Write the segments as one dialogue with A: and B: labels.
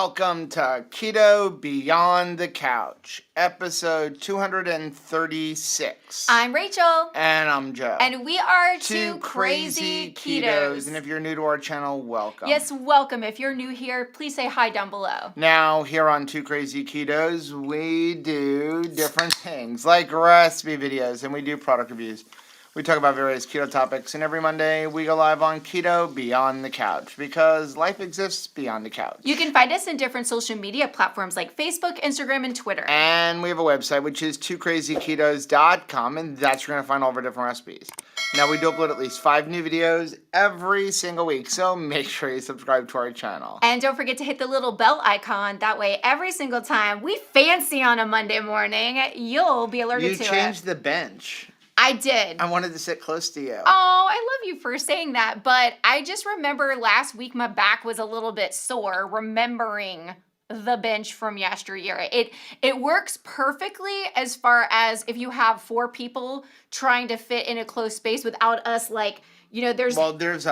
A: welcome to Keto Beyond the Couch, episode 236.
B: I'm Rachel.
A: And I'm Joe.
B: And we are
A: two
B: crazy ketos.
A: And if you're new to our channel, welcome.
B: Yes, welcome. If you're new here, please say hi down below.
A: Now, here on Two Crazy Ketos, we do different things, like recipe videos, and we do product reviews. We talk about various keto topics, and every Monday we go live on Keto Beyond the Couch, because life exists beyond the couch.
B: You can find us in different social media platforms like Facebook, Instagram, and Twitter.
A: And we have a website, which is twocrazyketos.com, and that's where you're going to find all of our different recipes. Now, we do upload at least 5 new videos every single week, so make sure you subscribe to our channel.
B: And don't forget to hit the little bell icon. That way, every single time we fancy on a Monday morning, you'll be alerted to it.
A: You changed the bench.
B: I did.
A: I wanted to sit close to you.
B: Oh, I love you for saying that. But I just remember last week my back was a little bit sore remembering the bench from yesteryear. It works perfectly as far as if you have 4 people trying to fit in a close space without us, like, you know, there's
A: there's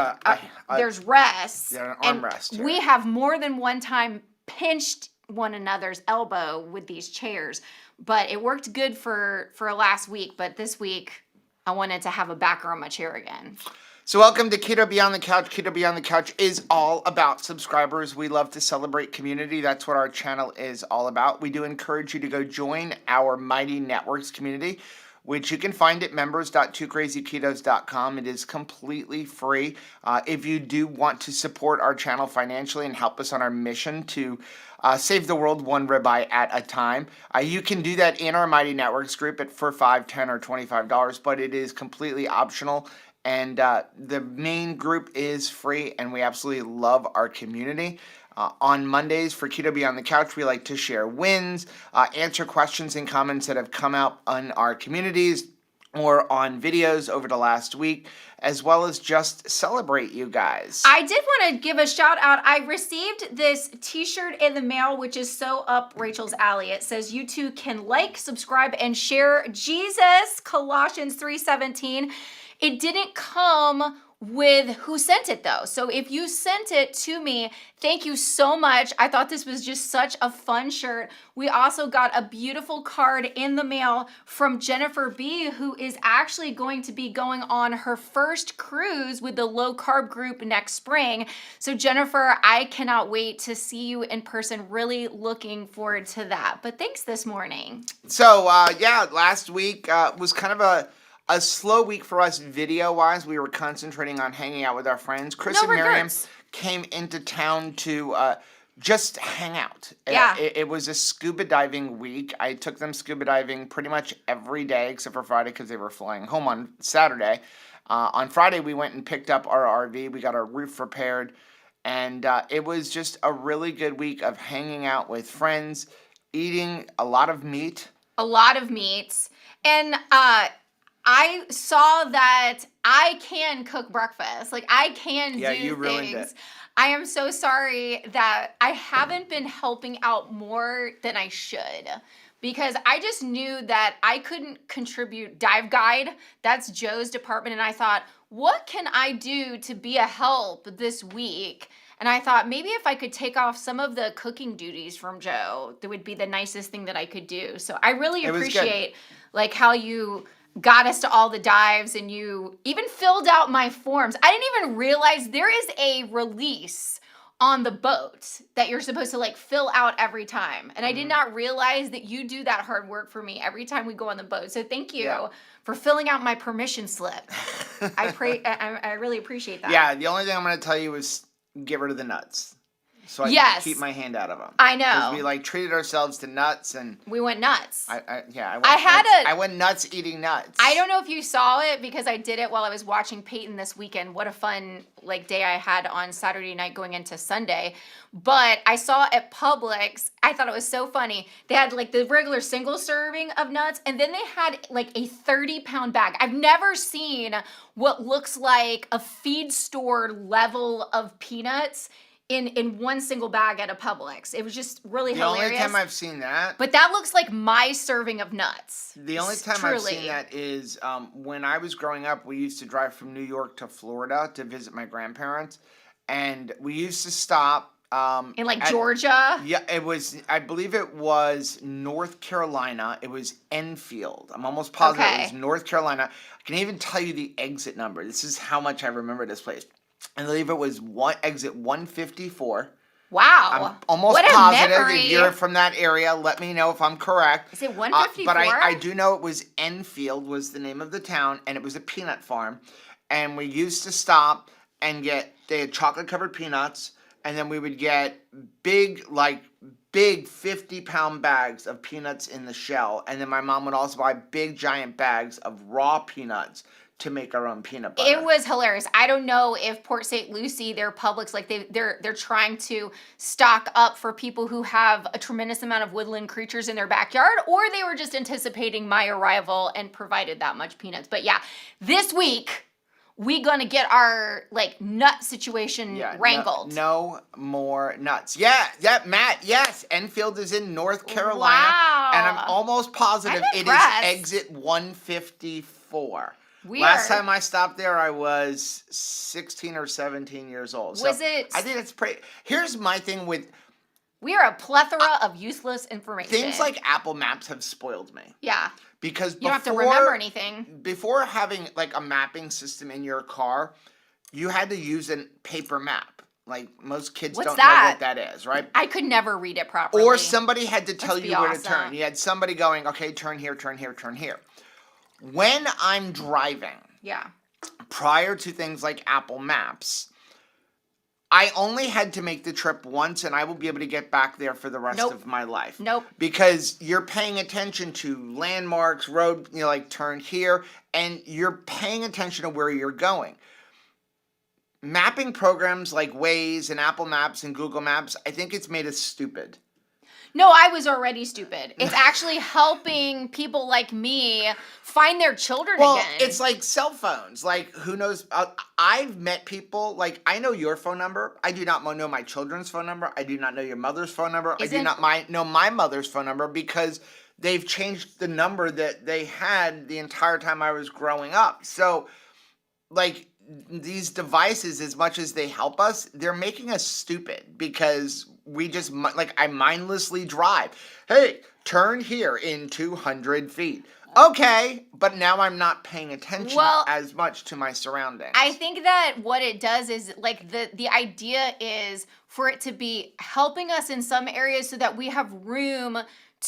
B: rests.
A: Yeah, an armrest.
B: And we have more than one time pinched one another's elbow with these chairs. But it worked good for last week, but this week I wanted to have a backer on my chair again.
A: So welcome to Keto Beyond the Couch. Keto Beyond the Couch is all about subscribers. We love to celebrate community. That's what our channel is all about. We do encourage you to go join our Mighty Networks community, which you can find at members.twocrazyketos.com. It is completely free. If you do want to support our channel financially and help us on our mission to save the world one ribeye at a time, you can do that in our Mighty Networks group for $5, $10, or $25, but it is completely optional. And the main group is free, and we absolutely love our community. On Mondays for Keto Beyond the Couch, we like to share wins, answer questions and comments that have come out on our communities or on videos over the last week, as well as just celebrate you guys.
B: I did want to give a shout out. I received this t-shirt in the mail, which is so up Rachel's alley. It says, you too can like, subscribe, and share Jesus, Colossians 3:17. It didn't come with who sent it though. So if you sent it to me, thank you so much. I thought this was just such a fun shirt. We also got a beautiful card in the mail from Jennifer B, who is actually going to be going on her first cruise with the low carb group next spring. So Jennifer, I cannot wait to see you in person. Really looking forward to that. But thanks this morning.
A: So last week was kind of a slow week for us video-wise. We were concentrating on hanging out with our friends. Chris and Miriam came into town to just hang out.
B: Yeah.
A: It was a scuba diving week. I took them scuba diving pretty much every day except for Friday because they were flying home on Saturday. On Friday, we went and picked up our RV. We got our roof repaired. And it was just a really good week of hanging out with friends, eating a lot of meat.
B: A lot of meats. And I saw that I can cook breakfast. Like, I can do
A: you ruined
B: things.
A: it.
B: I am so sorry that I haven't been helping out more than I should, because I just knew that I couldn't contribute. Dive Guide, that's Joe's department, and I thought, what can I do to be a help this week? And I thought maybe if I could take off some of the cooking duties from Joe, that would be the nicest thing that I could do. So I really appreciate like how you got us to all the dives, and you even filled out my forms. I didn't even realize there is a release on the boat that you're supposed to like fill out every time. And I did not realize that you do that hard work for me every time we go on the boat. So thank you for filling out my permission slip. I really appreciate that.
A: Yeah, the only thing I'm going to tell you is get rid of the nuts. So I can keep my hand out of them.
B: I know.
A: Because we like treated ourselves to nuts, and
B: we went nuts.
A: I went nuts eating nuts.
B: I don't know if you saw it because I did it while I was watching Peyton this weekend. What a fun day I had on Saturday night going into Sunday. But I saw at Publix, I thought it was so funny. They had like the regular single serving of nuts, and then they had like a 30-pound bag. I've never seen what looks like a feed store level of peanuts in one single bag at a Publix. It was just really hilarious.
A: The only time I've seen that.
B: But that looks like my serving of nuts.
A: The only time I've seen that is when I was growing up, we used to drive from New York to Florida to visit my grandparents. And we used to stop
B: In like
A: at-
B: Georgia?
A: Yeah, it was, I believe it was North Carolina. It was Enfield. I'm almost positive it was
B: Okay.
A: North Carolina. I can even tell you the exit number. This is how much I remember this place. I believe it was exit 154.
B: Wow.
A: I'm almost
B: what a
A: positive.
B: memory.
A: If you're from that area, let me know if I'm correct.
B: Is it 154?
A: But I do know it was Enfield was the name of the town, and it was a peanut farm. And we used to stop and they had chocolate-covered peanuts, and then we would get big 50-pound bags of peanuts in the shell. And then my mom would also buy big, giant bags of raw peanuts to make our own peanut butter.
B: It was hilarious. I don't know if Port St. Lucie, their Publix, like they're trying to stock up for people who have a tremendous amount of woodland creatures in their backyard, or they were just anticipating my arrival and provided that much peanuts. But yeah, this week we gonna get our like nut situation wrangled.
A: No more nuts. Yeah, Matt. Yes, Enfield is in North Carolina,
B: Wow.
A: and I'm almost positive
B: I'm
A: it is
B: impressed.
A: exit 154.
B: Weird.
A: Last time I stopped there, I was 16 or 17 years old.
B: Was it?
A: I think it's pretty. Here's my thing with
B: We are a plethora of useless information.
A: things like Apple Maps have spoiled me.
B: Yeah.
A: Because
B: You don't have to remember anything.
A: Before having like a mapping system in your car, you had to use a paper map. Like most kids
B: What's
A: don't
B: that?
A: know what that is, right?
B: I could never read it properly.
A: Or somebody had to tell
B: Must
A: you
B: be
A: where to
B: awesome.
A: turn. You had somebody going, okay, turn here, turn here, turn here. When I'm driving,
B: Yeah.
A: prior to things like Apple Maps, I only had to make the trip once, and I will be able to get back there for the rest
B: Nope.
A: of my life.
B: Nope.
A: Because you're paying attention to landmarks, road, like turn here, and you're paying attention to where you're going. Mapping programs like Waze and Apple Maps and Google Maps, I think it's made us stupid.
B: No, I was already stupid. It's actually helping people like me find their children
A: Well,
B: again.
A: it's like cell phones. Like, who knows? I've met people, like, I know your phone number. I do not know my children's phone number. I do not know your mother's phone number. I do not know my mother's phone number because they've changed the number that they had the entire time I was growing up. So, like, these devices, as much as they help us, they're making us stupid because we just, like, I mindlessly drive. Hey, turn here in 200 feet. Okay, but now I'm not paying attention as much to my surroundings.
B: I think that what it does is, like, the idea is for it to be helping us in some areas so that we have room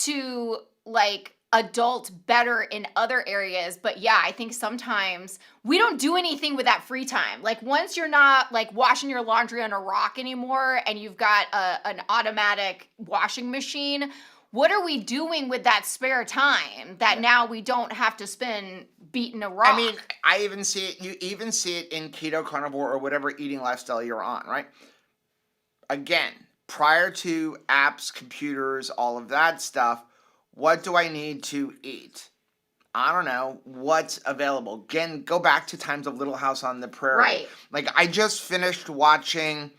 B: to, like, adult better in other areas. But yeah, I think sometimes we don't do anything with that free time. Like, once you're not like washing your laundry on a rock anymore and you've got an automatic washing machine, what are we doing with that spare time that now we don't have to spend beating a rock?
A: I mean, I even see it, you even see it in keto, carnivore, or whatever eating lifestyle you're on, right? Again, prior to apps, computers, all of that stuff, what do I need to eat? I don't know. What's available? Again, go back to times of Little House on the Prairie.
B: Right.
A: Like, I just finished watching,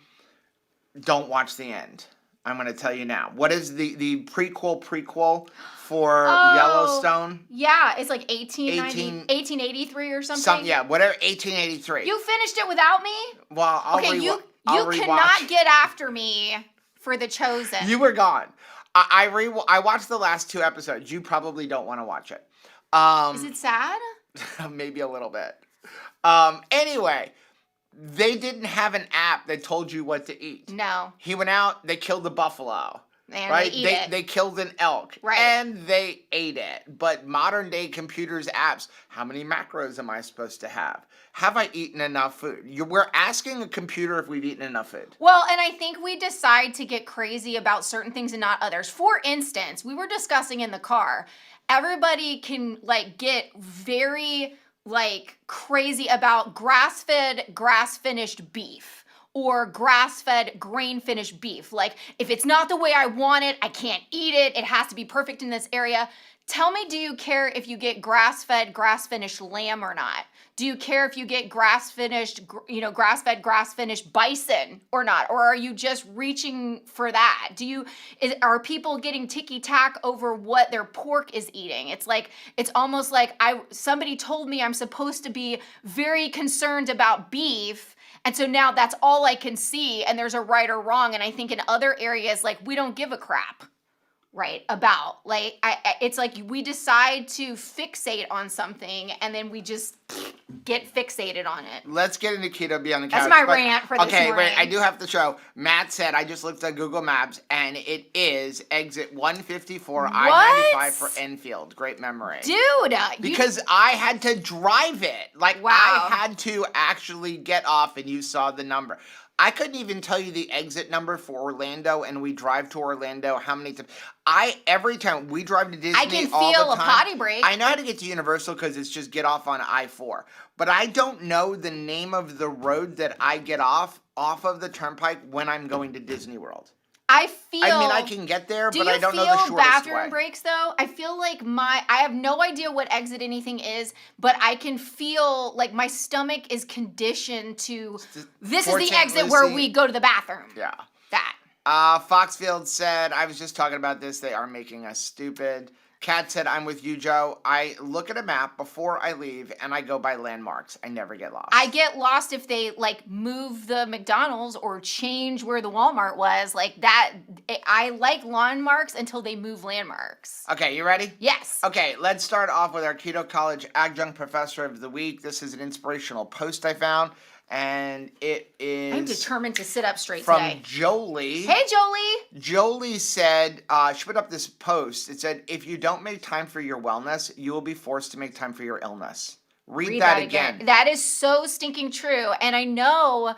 A: don't watch the end. I'm going to tell you now. What is the prequel for Yellowstone?
B: Yeah, it's like 1883 or something.
A: Yeah, whatever, 1883.
B: You finished it without me?
A: Well, I'll
B: you
A: rewatch.
B: cannot get after me for The Chosen.
A: You were gone. I watched the last 2 episodes. You probably don't want to watch it.
B: Is it sad?
A: Maybe a little bit. Anyway, they didn't have an app that told you what to eat.
B: No.
A: He went out, they killed the buffalo.
B: And
A: right?
B: They
A: killed an elk.
B: Right.
A: And they ate it. But modern day computers, apps, how many macros am I supposed to have? Have I eaten enough food? We're asking a computer if we've eaten enough food.
B: Well, and I think we decide to get crazy about certain things and not others. For instance, we were discussing in the car, everybody can like get very like crazy about grass-fed, grass-finished beef. Or grass-fed, grain-finished beef. Like, if it's not the way I want it, I can't eat it. It has to be perfect in this area. Tell me, do you care if you get grass-fed, grass-finished lamb or not? Do you care if you get grass-finished, grass-fed, grass-finished bison or not? Or are you just reaching for that? Are people getting ticky-tack over what their pork is eating? It's like, it's almost like somebody told me I'm supposed to be very concerned about beef, And so now that's all I can see, and there's a right or wrong. And I think in other areas, like, we don't give a crap, right, about, like, it's like we decide to fixate on something, and then we just get fixated on it.
A: Let's get into Keto Beyond the Couch.
B: That's my rant for this morning.
A: Okay, wait, I do have to show. Matt said, I just looked at Google Maps, and it is exit 154, I-95 for Enfield. Great memory.
B: Dude!
A: Because I had to drive it. Like,
B: Wow.
A: I had to actually get off, and you saw the number. I couldn't even tell you the exit number for Orlando, and we drive to Orlando how many times. Every time we drive to Disney,
B: I can
A: all
B: feel
A: the
B: a
A: time,
B: potty break.
A: I know how to get to Universal because it's just get off on I-4. But I don't know the name of the road that I get off of the turnpike when I'm going to Disney World.
B: I feel.
A: I mean, I can get there, but I don't know the
B: Do you feel
A: shortest
B: bathroom
A: way.
B: breaks though? I feel like I have no idea what exit anything is, but I can feel like my stomach is conditioned to. This is the exit where we go to the bathroom.
A: Yeah.
B: That.
A: Foxfield said, I was just talking about this. They are making us stupid. Kat said, I'm with you, Joe. I look at a map before I leave, and I go by landmarks. I never get lost.
B: I get lost if they, like, move the McDonald's or change where the Walmart was. Like, that, I like landmarks until they move landmarks.
A: Okay, you ready?
B: Yes.
A: Okay, let's start off with our Keto College Adjunct Professor of the Week. This is an inspirational post I found, and it is
B: I'm determined to sit up straight
A: from
B: today.
A: Jolie.
B: Hey, Jolie.
A: Jolie said, she put up this post. It said, if you don't make time for your wellness, you will be forced to make time for your illness. Read that again.
B: That is so stinking true. And I know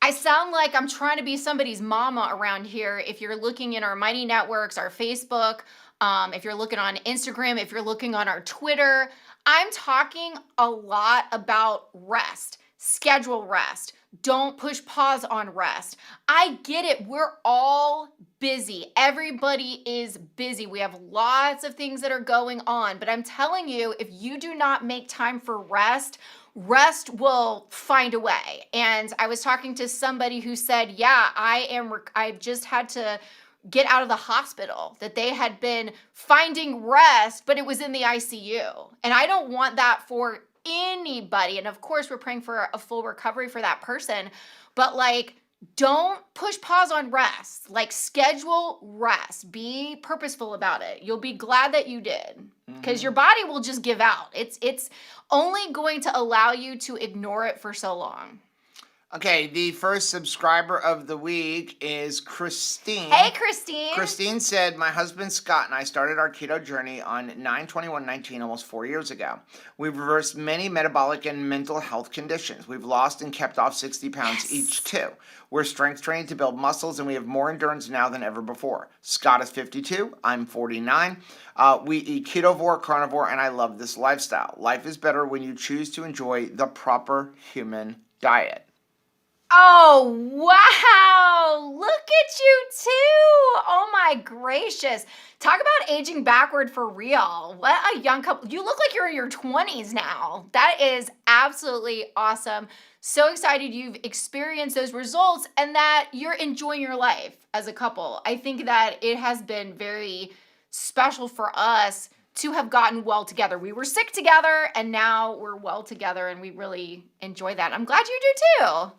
B: I sound like I'm trying to be somebody's mama around here. If you're looking in our Mighty Networks, our Facebook, if you're looking on Instagram, if you're looking on our Twitter, I'm talking a lot about rest. Schedule rest. Don't push pause on rest. I get it. We're all busy. Everybody is busy. We have lots of things that are going on. But I'm telling you, if you do not make time for rest, rest will find a way. And I was talking to somebody who said, yeah, I've just had to get out of the hospital, that they had been finding rest, but it was in the ICU. And I don't want that for anybody. And of course, we're praying for a full recovery for that person. But, like, don't push pause on rest. Like, schedule rest. Be purposeful about it. You'll be glad that you did, because your body will just give out. It's only going to allow you to ignore it for so long.
A: Okay, the first subscriber of the week is Christine.
B: Hey, Christine.
A: Christine said, my husband Scott and I started our keto journey on 9/21/19 almost 4 years ago. We've reversed many metabolic and mental health conditions. We've lost and kept off 60 pounds each too. We're strength training to build muscles, and we have more endurance now than ever before. Scott is 52. I'm 49. We eat ketovore, carnivore, and I love this lifestyle. Life is better when you choose to enjoy the proper human diet.
B: Oh, wow. Look at you too. Oh my gracious. Talk about aging backward for real. What a young couple. You look like you're in your 20s now. That is absolutely awesome. So excited you've experienced those results and that you're enjoying your life as a couple. I think that it has been very special for us to have gotten well together. We were sick together and now we're well together, and we really enjoy that. I'm glad you do too.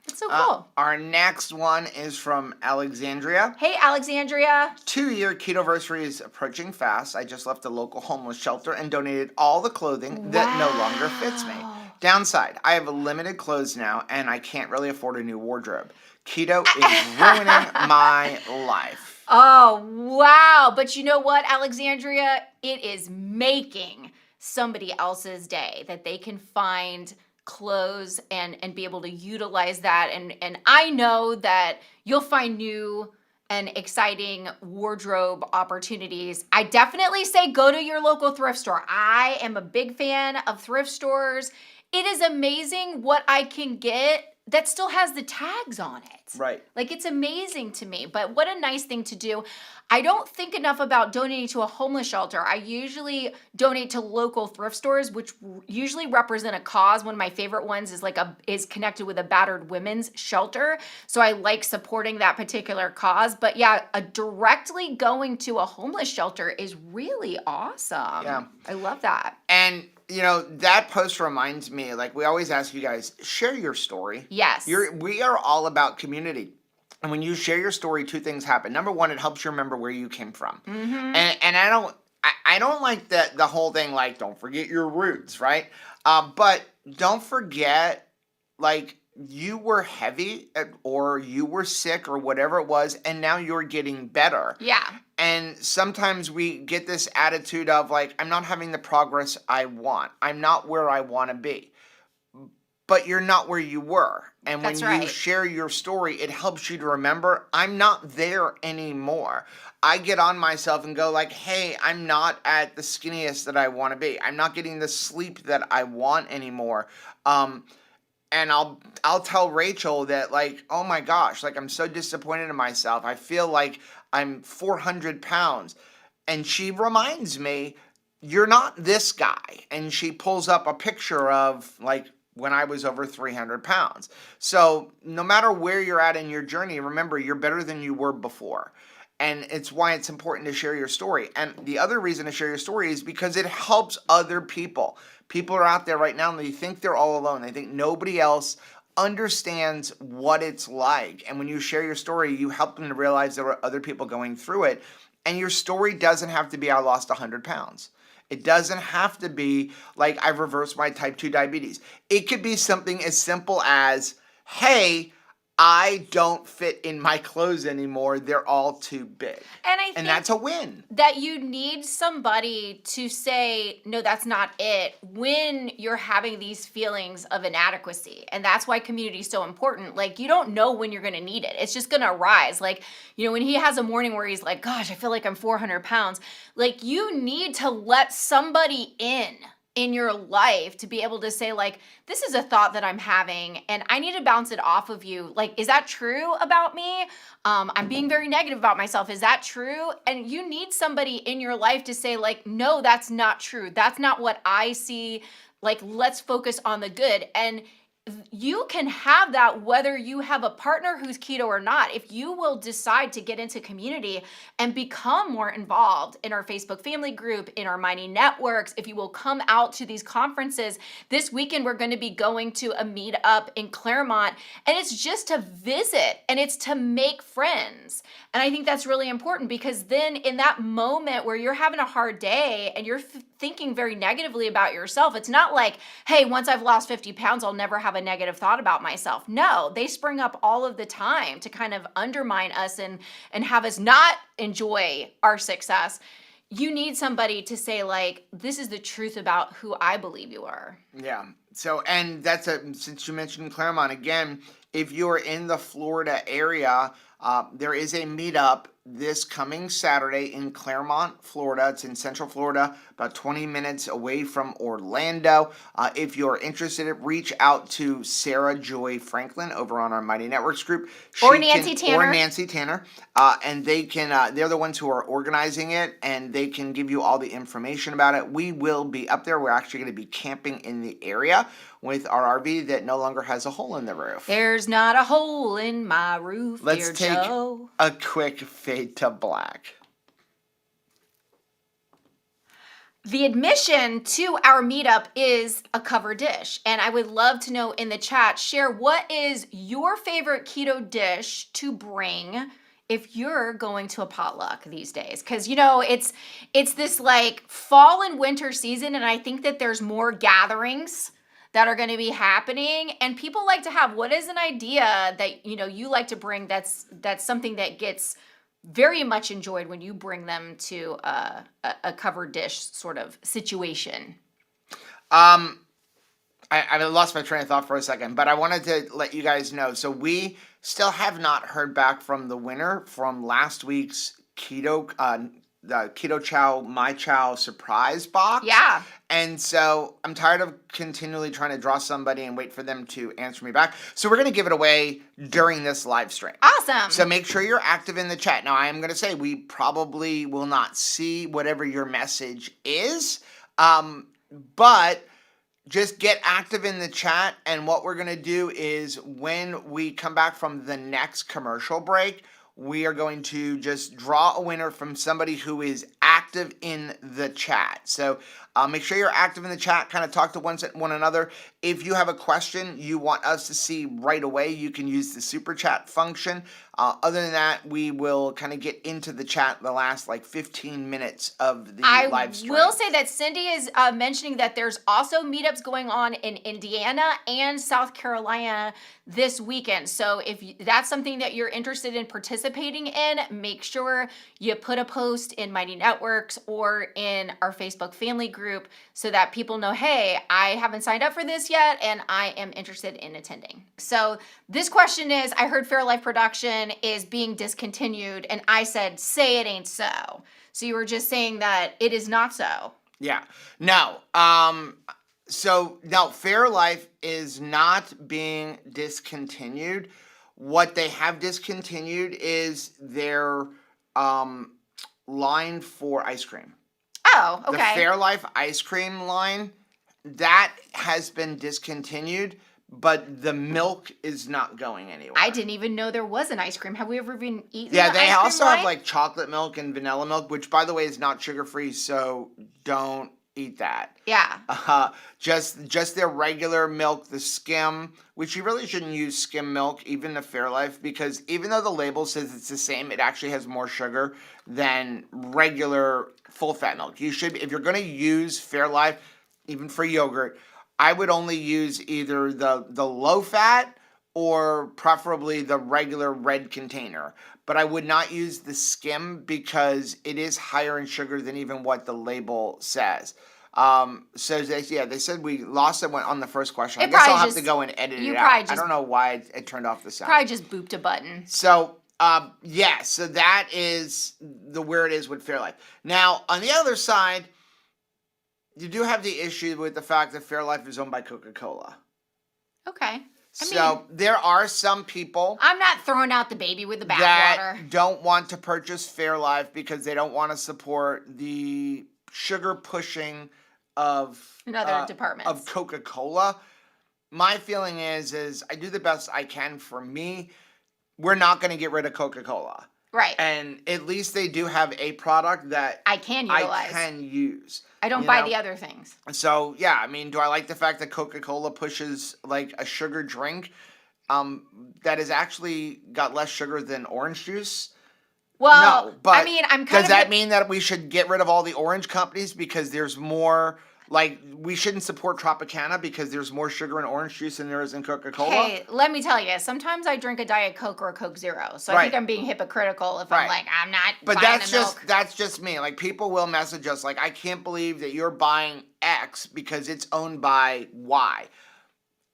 B: It's so cool.
A: Our next one is from Alexandria.
B: Hey, Alexandria.
A: 2-year ketoversary is approaching fast. I just left a local homeless shelter and donated all the clothing that no longer fits me. Downside, I have limited clothes now, and I can't really afford a new wardrobe. Keto is ruining my life.
B: Oh, wow. But you know what, Alexandria? It is making somebody else's day that they can find clothes and be able to utilize that. And I know that you'll find new and exciting wardrobe opportunities. I definitely say go to your local thrift store. I am a big fan of thrift stores. It is amazing what I can get that still has the tags on it.
A: Right.
B: Like, it's amazing to me. But what a nice thing to do. I don't think enough about donating to a homeless shelter. I usually donate to local thrift stores, which usually represent a cause. One of my favorite ones is connected with a battered women's shelter. So I like supporting that particular cause. But yeah, directly going to a homeless shelter is really awesome.
A: Yeah.
B: I love that.
A: And that post reminds me, like we always ask you guys, share your story.
B: Yes.
A: We are all about community. And when you share your story, two things happen. Number one, it helps you remember where you came from.
B: Mm-hmm.
A: And I don't like the whole thing, like, don't forget your roots, right? But don't forget, like, you were heavy or you were sick or whatever it was, and now you're getting better.
B: Yeah.
A: And sometimes we get this attitude of, like, I'm not having the progress I want. I'm not where I want to be. But you're not where you were. And when
B: That's
A: you
B: right.
A: share your story, it helps you to remember, I'm not there anymore. I get on myself and go like, hey, I'm not at the skinniest that I want to be. I'm not getting the sleep that I want anymore. And I'll tell Rachel that, like, oh my gosh, like, I'm so disappointed in myself. I feel like I'm 400 pounds. And she reminds me, you're not this guy. And she pulls up a picture of, like, when I was over 300 pounds. So no matter where you're at in your journey, remember, you're better than you were before. And it's why it's important to share your story. And the other reason to share your story is because it helps other people. People are out there right now and they think they're all alone. They think nobody else understands what it's like. And when you share your story, you help them to realize there are other people going through it. And your story doesn't have to be, I lost 100 pounds. It doesn't have to be like, I've reversed my type 2 diabetes. It could be something as simple as, hey, I don't fit in my clothes anymore. They're all too big.
B: And I think
A: that's a win.
B: That you need somebody to say, no, that's not it, when you're having these feelings of inadequacy. And that's why community is so important. Like, you don't know when you're going to need it. It's just going to arise. Like, when he has a morning where he's like, gosh, I feel like I'm 400 pounds. Like, you need to let somebody in your life to be able to say, like, this is a thought that I'm having and I need to bounce it off of you. Like, is that true about me? I'm being very negative about myself. Is that true? And you need somebody in your life to say, like, no, that's not true. That's not what I see. Like, let's focus on the good. And you can have that whether you have a partner who's keto or not. If you will decide to get into community and become more involved in our Facebook family group, in our Mighty Networks, if you will come out to these conferences. This weekend, we're going to be going to a meetup in Claremont, and it's just to visit and it's to make friends. And I think that's really important, because then in that moment where you're having a hard day and you're thinking very negatively about yourself, it's not like, hey, once I've lost 50 pounds, I'll never have a negative thought about myself. No, they spring up all of the time to kind of undermine us and have us not enjoy our success. You need somebody to say, like, this is the truth about who I believe you are.
A: Yeah. So, and since you mentioned Claremont again, if you're in the Florida area, there is a meetup this coming Saturday in Claremont, Florida. It's in Central Florida, about 20 minutes away from Orlando. If you're interested, reach out to Sarah Joy Franklin over on our Mighty Networks group.
B: Or Nancy
A: Tanner. And they can, they're the ones who are organizing it, and they can give you all the information about it. We will be up there. We're actually going to be camping in the area with our RV that no longer has a hole in the roof.
B: There's not a hole in my roof.
A: Let's take a quick fade to black.
B: The admission to our meetup is a cover dish. And I would love to know in the chat, share what is your favorite keto dish to bring if you're going to a potluck these days. Because, it's this like fall and winter season, and I think that there's more gatherings that are going to be happening, and people like to have, what is an idea that you like to bring that's something that gets very much enjoyed when you bring them to a covered dish sort of situation.
A: I lost my train of thought for a second, but I wanted to let you guys know. So we still have not heard back from the winner from last week's the Keto Chow My Chow surprise box.
B: Yeah.
A: And so I'm tired of continually trying to draw somebody and wait for them to answer me back. So we're going to give it away during this live stream.
B: Awesome.
A: So make sure you're active in the chat. Now, I am going to say we probably will not see whatever your message is, but just get active in the chat. And what we're going to do is when we come back from the next commercial break, we are going to just draw a winner from somebody who is active active in the chat. So make sure you're active in the chat, kind of talk to one another. If you have a question you want us to see right away, you can use the super chat function. Other than that, we will kind of get into the chat the last like 15 minutes of the live stream.
B: I will say that Cindy is mentioning that there's also meetups going on in Indiana and South Carolina this weekend. So if that's something that you're interested in participating in, make sure you put a post in Mighty Networks or in our Facebook family group so that people know, hey, I haven't signed up for this yet and I am interested in attending. So this question is, I heard Fairlife production is being discontinued, and I said, say it ain't so. So you were just saying that it is not so.
A: Yeah. No. So no, Fairlife is not being discontinued. What they have discontinued is their line for ice cream.
B: Oh, okay.
A: The Fairlife ice cream line, that has been discontinued, but the milk is not going anywhere.
B: I didn't even know there was an ice cream. Have we ever been eating
A: Yeah,
B: the
A: they
B: ice cream
A: also
B: line?
A: have like chocolate milk and vanilla milk, which by the way is not sugar-free, so don't eat that.
B: Yeah.
A: Just their regular milk, the skim, which you really shouldn't use skim milk, even the Fairlife, because even though the label says it's the same, it actually has more sugar than regular full-fat milk. You should, if you're going to use Fairlife, even for yogurt, I would only use either the low-fat or preferably the regular red container. But I would not use the skim because it is higher in sugar than even what the label says. So they said we lost it on the first question. I guess I'll have to go and edit it out. I don't know why it turned off the sound.
B: Probably just booped a button.
A: So so that is where it is with Fairlife. Now, on the other side, you do have the issue with the fact that Fairlife is owned by Coca-Cola.
B: Okay.
A: So there are some people
B: I'm not throwing out the baby with the bathwater.
A: that don't want to purchase Fairlife because they don't want to support the sugar pushing of
B: other departments
A: of Coca-Cola. My feeling is I do the best I can for me. We're not going to get rid of Coca-Cola.
B: Right.
A: And at least they do have a product that
B: I can utilize.
A: I can use.
B: I don't buy the other things.
A: So, yeah, I mean, do I like the fact that Coca-Cola pushes, like, a sugar drink that has actually got less sugar than orange juice?
B: Well,
A: no, but
B: I mean,
A: does that mean that we should get rid of all the orange companies because there's more, like, we shouldn't support Tropicana because there's more sugar in orange juice than there is in Coca-Cola?
B: Hey, let me tell you, sometimes I drink a Diet Coke or a Coke Zero, so I think I'm being hypocritical if I'm like, I'm not
A: but
B: buying
A: that's just me. Like, people will message us like, I can't believe that you're buying X because it's owned by Y.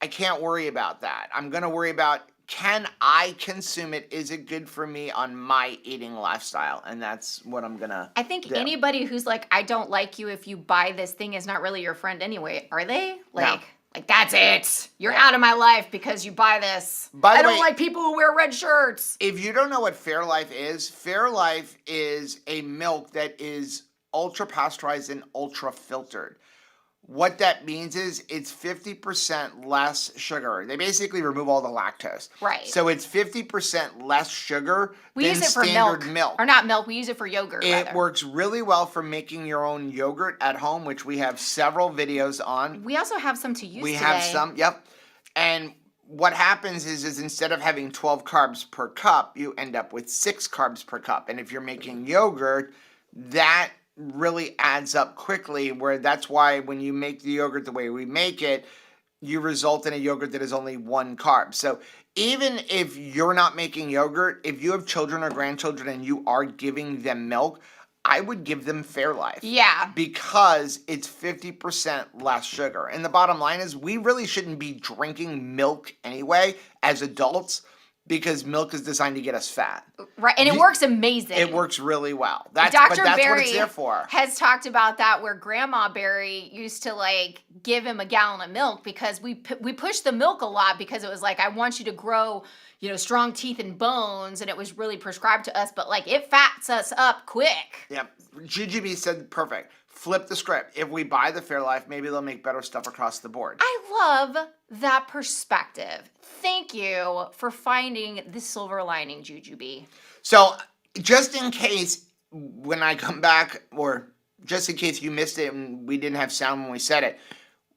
A: I can't worry about that. I'm going to worry about, can I consume it? Is it good for me on my eating lifestyle? And that's what I'm going to
B: I think anybody who's like, I don't like you if you buy this thing is not really your friend anyway. Are they? Like, that's it. You're out of my life because you buy this. I don't like people who wear red shirts.
A: If you don't know what Fairlife is a milk that is ultra pasteurized and ultra filtered. What that means is it's 50% less sugar. They basically remove all the lactose.
B: Right.
A: So it's 50% less sugar
B: we
A: than
B: use it for
A: standard milk.
B: Or not milk, we use it for yogurt.
A: It works really well for making your own yogurt at home, which we have several videos on.
B: We also have some to use
A: We
B: today.
A: have some, yep. And what happens is instead of having 12 carbs per cup, you end up with 6 carbs per cup. And if you're making yogurt, that really adds up quickly, where that's why when you make the yogurt the way we make it, you result in a yogurt that is only 1 carb. So even if you're not making yogurt, if you have children or grandchildren and you are giving them milk, I would give them Fairlife.
B: Yeah.
A: Because it's 50% less sugar. And the bottom line is we really shouldn't be drinking milk anyway as adults, because milk is designed to get us fat.
B: Right, and it works amazing.
A: It works really well. That's
B: Dr.
A: what
B: Berry
A: it's there for.
B: Has talked about that, where Grandma Berry used to like give him a gallon of milk because we pushed the milk a lot because it was like, I want you to grow, strong teeth and bones, and it was really prescribed to us, but like it fats us up quick.
A: Yep. GGB said perfect. Flip the script. If we buy the Fairlife, maybe they'll make better stuff across the board.
B: I love that perspective. Thank you for finding the silver lining, Jujubee.
A: So, just in case when I come back, or just in case you missed it and we didn't have sound when we said it,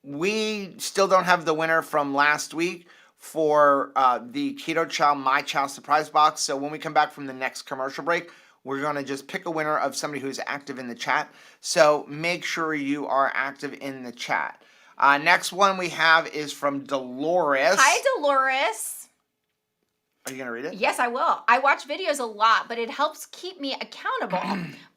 A: we still don't have the winner from last week for the Keto Chow My Chow surprise box. So when we come back from the next commercial break, we're going to just pick a winner of somebody who's active in the chat. So make sure you are active in the chat. Next one we have is from Dolores.
B: Hi, Dolores.
A: Are you going to read it?
B: Yes, I will. I watch videos a lot, but it helps keep me accountable.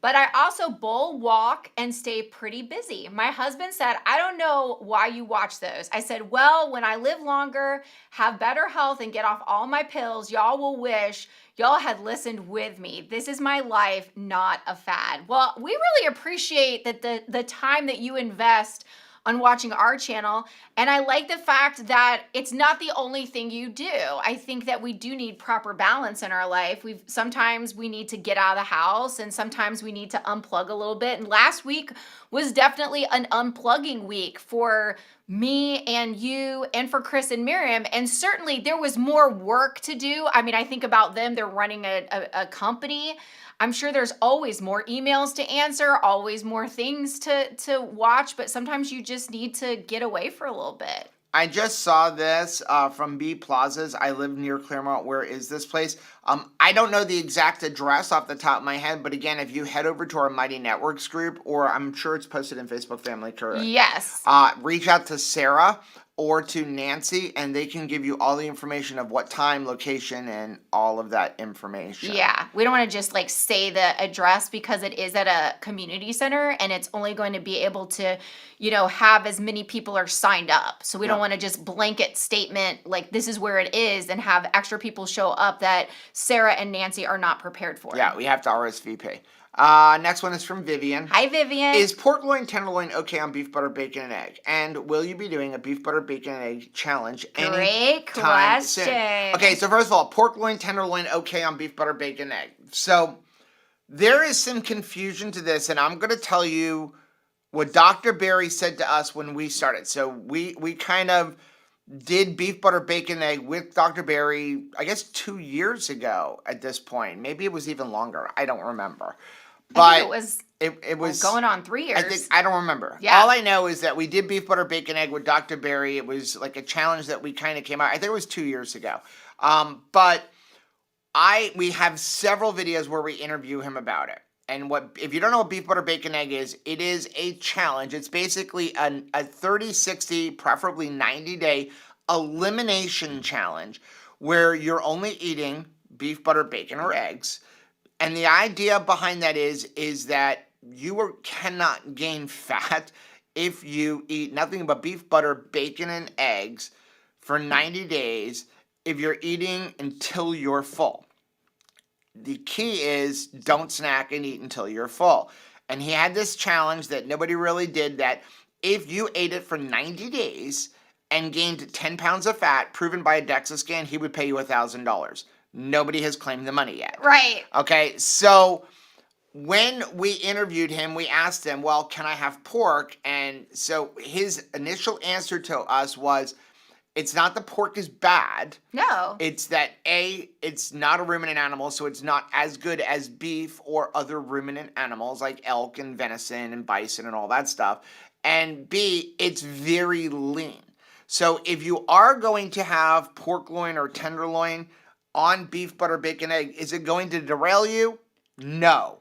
B: But I also bowl, walk, and stay pretty busy. My husband said, I don't know why you watch those. I said, well, when I live longer, have better health, and get off all my pills, y'all will wish y'all had listened with me. This is my life, not a fad. Well, we really appreciate that the time that you invest on watching our channel. And I like the fact that it's not the only thing you do. I think that we do need proper balance in our life. Sometimes we need to get out of the house, and sometimes we need to unplug a little bit. And last week was definitely an unplugging week for me and you and for Chris and Miriam. And certainly there was more work to do. I mean, I think about them, they're running a company. I'm sure there's always more emails to answer, always more things to watch, but sometimes you just need to get away for a little bit.
A: I just saw this from B Plazas. I live near Claremont. Where is this place? I don't know the exact address off the top of my head, but again, if you head over to our Mighty Networks group, or I'm sure it's posted in Facebook Family Current.
B: Yes.
A: Reach out to Sarah or to Nancy, and they can give you all the information of what time, location, and all of that information.
B: Yeah, we don't want to just like say the address because it is at a community center, and it's only going to be able to, have as many people are signed up. So we don't want to just blanket statement like this is where it is and have extra people show up that Sarah and Nancy are not prepared for.
A: Yeah, we have to RSVP. Next one is from Vivian.
B: Hi, Vivian.
A: Is pork loin, tenderloin okay on beef, butter, bacon, and egg? And will you be doing a beef, butter, bacon, and egg challenge
B: Great question.
A: Soon? Okay, so first of all, pork loin, tenderloin okay on beef, butter, bacon, and egg. So there is some confusion to this, and I'm going to tell you what Dr. Barry said to us when we started. So we kind of did beef, butter, bacon, egg with Dr. Barry, I guess 2 years ago at this point. Maybe it was even longer. I don't remember. But
B: I think
A: it was
B: going on 3 years.
A: I don't remember.
B: Yeah.
A: All I know is that we did beef, butter, bacon, egg with Dr. Barry. It was like a challenge that we kind of came out. I think it was 2 years ago. But we have several videos where we interview him about it. And if you don't know what beef, butter, bacon, egg is, it is a challenge. It's basically a 30, 60, preferably 90-day elimination challenge where you're only eating beef, butter, bacon, or eggs. And the idea behind that is that you cannot gain fat if you eat nothing but beef, butter, bacon, and eggs for 90 days if you're eating until you're full. The key is don't snack and eat until you're full. And he had this challenge that nobody really did, that if you ate it for 90 days and gained 10 pounds of fat, proven by a DEXA scan, he would pay you $1,000. Nobody has claimed the money yet.
B: Right.
A: Okay, so when we interviewed him, we asked him, well, can I have pork? And so his initial answer to us was, it's not the pork is bad.
B: No.
A: It's that A, it's not a ruminant animal, so it's not as good as beef or other ruminant animals like elk and venison and bison and all that stuff. And B, it's very lean. So if you are going to have pork loin or tenderloin on beef, butter, bacon, egg, is it going to derail you? No.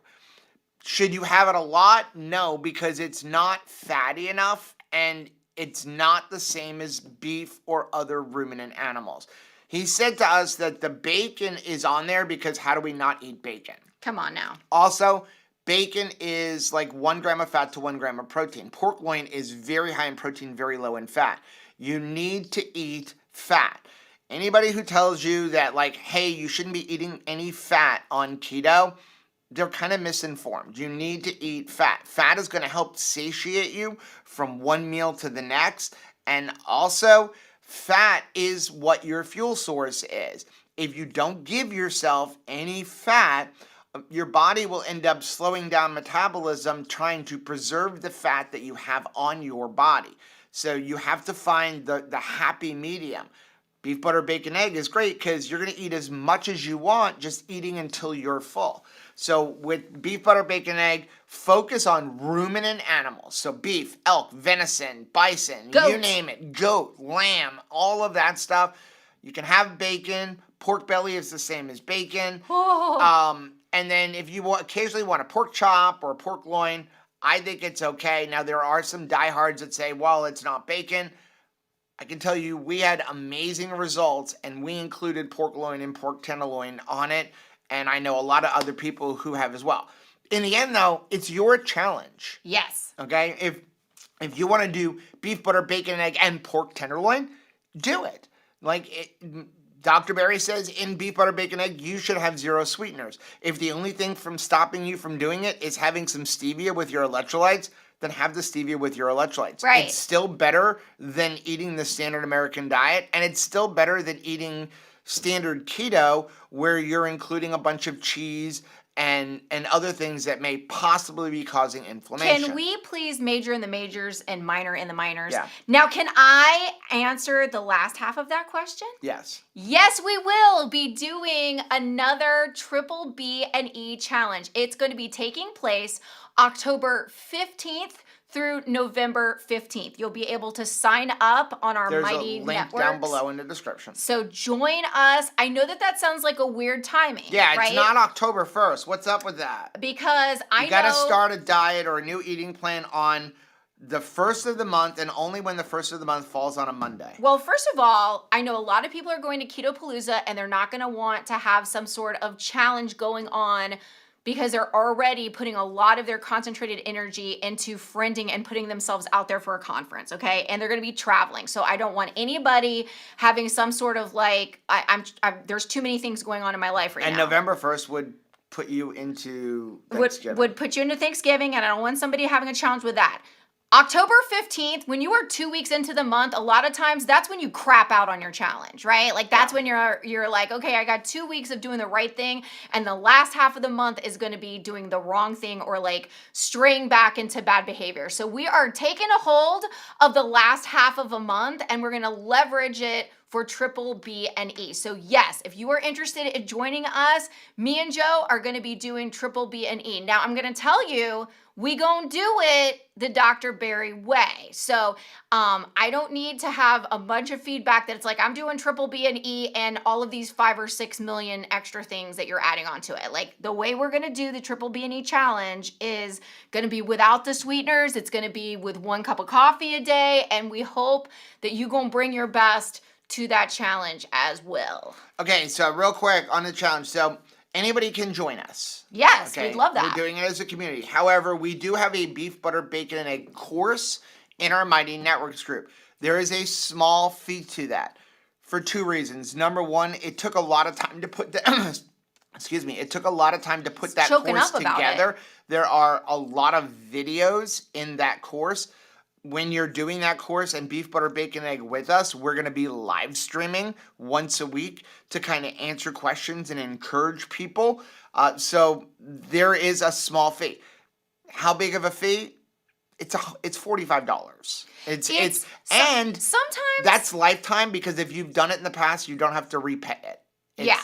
A: Should you have it a lot? No, because it's not fatty enough and it's not the same as beef or other ruminant animals. He said to us that the bacon is on there because how do we not eat bacon?
B: Come on now.
A: Also, bacon is like 1 gram of fat to 1 gram of protein. Pork loin is very high in protein, very low in fat. You need to eat fat. Anybody who tells you that, like, hey, you shouldn't be eating any fat on keto, they're kind of misinformed. You need to eat fat. Fat is going to help satiate you from one meal to the next. And also, fat is what your fuel source is. If you don't give yourself any fat, your body will end up slowing down metabolism trying to preserve the fat that you have on your body. So you have to find the happy medium. Beef, butter, bacon, egg is great because you're going to eat as much as you want, just eating until you're full. So with beef, butter, bacon, egg, focus on ruminant animals. So beef, elk, venison, bison,
B: Goat.
A: you name it, goat, lamb, all of that stuff. You can have bacon. Pork belly is the same as bacon.
B: Oh.
A: And then if you occasionally want a pork chop or a pork loin, I think it's okay. Now, there are some diehards that say, well, it's not bacon. I can tell you we had amazing results, and we included pork loin and pork tenderloin on it, and I know a lot of other people who have as well. In the end, though, it's your challenge.
B: Yes.
A: Okay? If you want to do beef, butter, bacon, egg, and pork tenderloin, do it. Dr. Berry says in beef, butter, bacon, egg, you should have 0 sweeteners. If the only thing from stopping you from doing it is having some stevia with your electrolytes, then have the stevia with your electrolytes.
B: Right.
A: It's still better than eating the standard American diet, and it's still better than eating standard keto, where you're including a bunch of cheese and other things that may possibly be causing inflammation.
B: Can we please major in the majors and minor in the minors?
A: Yeah.
B: Now, can I answer the last half of that question?
A: Yes.
B: Yes, we will be doing another Triple B and E challenge. It's going to be taking place October 15th through November 15th. You'll be able to sign up on our
A: There's
B: Mighty
A: a link
B: Networks.
A: down below in the description.
B: So join us. I know that sounds like a weird timing.
A: Yeah,
B: right?
A: it's not October 1st. What's up with that?
B: Because
A: You got to start a diet or a new eating plan on the 1st of the month, and only when the 1st of the month falls on a Monday.
B: Well, first of all, I know a lot of people are going to Keto Palooza, and they're not going to want to have some sort of challenge going on because they're already putting a lot of their concentrated energy into friending and putting themselves out there for a conference, okay? And they're going to be traveling. So I don't want anybody having some sort of there's too many things going on in my life right now.
A: And November 1st would put you into Thanksgiving.
B: Would put you into Thanksgiving, and I don't want somebody having a challenge with that. October 15th, when you are 2 weeks into the month, a lot of times that's when you crap out on your challenge, right? Like that's when you're like, okay, I got 2 weeks of doing the right thing, and the last half of the month is going to be doing the wrong thing or like straying back into bad behavior. So we are taking a hold of the last half of a month, and we're going to leverage it for Triple B and E. So yes, if you are interested in joining us, me and Joe are going to be doing Triple B and E. Now I'm going to tell you, we gonna do it the Dr. Berry way. So I don't need to have a bunch of feedback that it's like I'm doing Triple B and E and all of these 5 or 6 million extra things that you're adding onto it. Like the way we're gonna do the Triple B and E challenge is gonna be without the sweeteners. It's gonna be with 1 cup of coffee a day, and we hope that you gonna bring your best to that challenge as well.
A: Okay, so real quick on the challenge. So anybody can join us.
B: Yes, we'd love that.
A: We're doing it as a community. However, we do have a beef, butter, bacon, and egg course in our Mighty Networks group. There is a small fee to that for 2 reasons. Number 1, it took a lot of time to put the it took a lot of time to put that course together. There are a lot of videos in that course. When you're doing that course and beef, butter, bacon, egg with us, we're going to be live streaming once a week to kind of answer questions and encourage people. So there is a small fee. How big of a fee? It's $45. And
B: sometimes
A: that's lifetime, because if you've done it in the past, you don't have to repay it.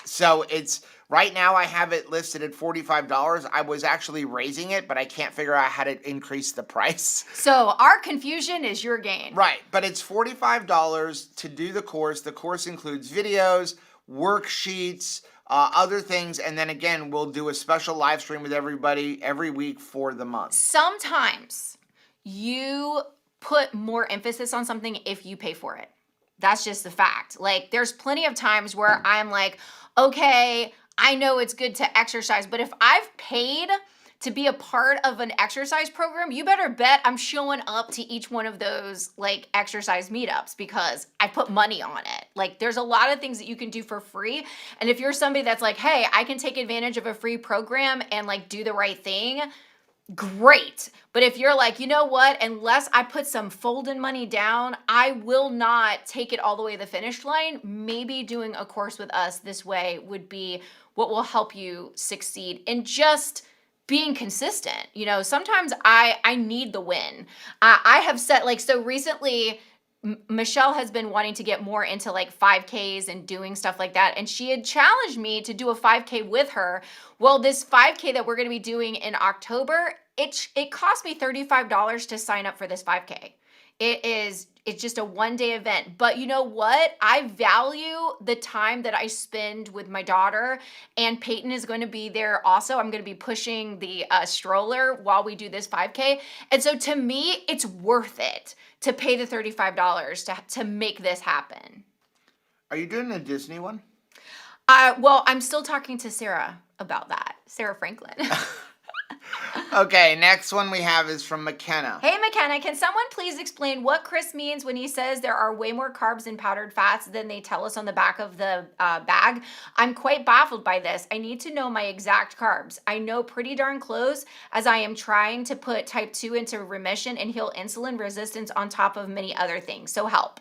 A: So it's right now I have it listed at $45. I was actually raising it, but I can't figure out how to increase the price.
B: So our confusion is your gain.
A: Right, but it's $45 to do the course. The course includes videos, worksheets, other things, and then again, we'll do a special live stream with everybody every week for the month.
B: Sometimes you put more emphasis on something if you pay for it. That's just the fact. Like, there's plenty of times where I'm like, okay, I know it's good to exercise, but if I've paid to be a part of an exercise program, you better bet I'm showing up to each one of those like exercise meetups because I put money on it. Like, there's a lot of things that you can do for free. And if you're somebody that's like, hey, I can take advantage of a free program and like do the right thing, great. But if you're like, you know what, unless I put some folding money down, I will not take it all the way to the finish line. Maybe doing a course with us this way would be what will help you succeed in just being consistent. You know, sometimes I need the win. I have set, like, so recently Michelle has been wanting to get more into like 5Ks and doing stuff like that. And she had challenged me to do a 5K with her. Well, this 5K that we're going to be doing in October, it cost me $35 to sign up for this 5K. It's just a 1-day event. But you know what? I value the time that I spend with my daughter, and Peyton is going to be there also. I'm going to be pushing the stroller while we do this 5K. And so to me, it's worth it to pay the $35 to make this happen.
A: Are you doing a Disney one?
B: Well, I'm still talking to Sarah about that. Sarah Franklin.
A: Okay, next one we have is from McKenna.
B: Hey, McKenna, can someone please explain what Chris means when he says there are way more carbs and powdered fats than they tell us on the back of the bag? I'm quite baffled by this. I need to know my exact carbs. I know pretty darn close, as I am trying to put type 2 into remission and heal insulin resistance on top of many other things. So help.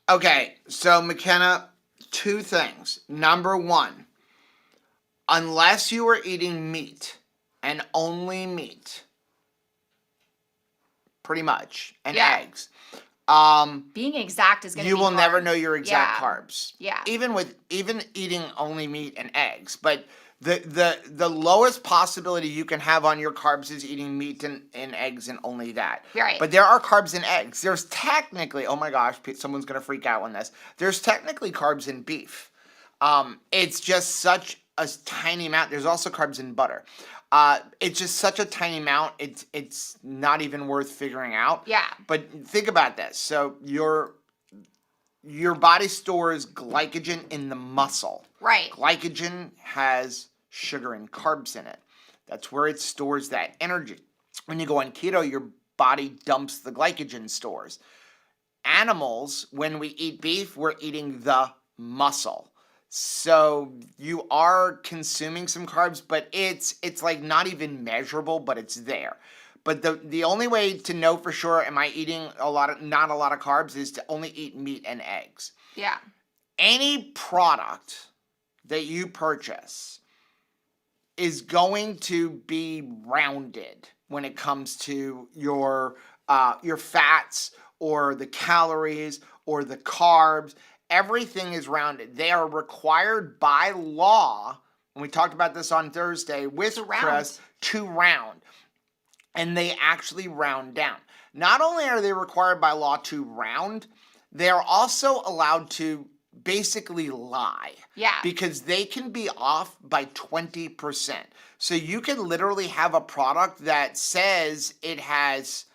A: Okay, so McKenna, 2 things. Number 1, unless you are eating meat, and only meat, pretty much, and eggs.
B: Being exact is going to be
A: You will
B: hard.
A: never know your exact carbs.
B: Yeah.
A: Even eating only meat and eggs, but the lowest possibility you can have on your carbs is eating meat and eggs and only that.
B: Right.
A: But there are carbs in eggs. There's technically, oh my gosh, someone's gonna freak out on this. There's technically carbs in beef. It's just such a tiny amount. There's also carbs in butter. It's just such a tiny amount. It's not even worth figuring out.
B: Yeah.
A: But think about this. So your body stores glycogen in the muscle.
B: Right.
A: Glycogen has sugar and carbs in it. That's where it stores that energy. When you go on keto, your body dumps the glycogen stores. Animals, when we eat beef, we're eating the muscle. So you are consuming some carbs, but it's like not even measurable, but it's there. But the only way to know for sure, am I eating not a lot of carbs, is to only eat meat and eggs.
B: Yeah.
A: Any product that you purchase is going to be rounded when it comes to your fats or the calories or the carbs. Everything is rounded. They are required by law, and we talked about this on Thursday with Chris, to round. And they actually round down. Not only are they required by law to round, they are also allowed to basically lie.
B: Yeah.
A: Because they can be off by 20%. So you can literally have a product that says it has,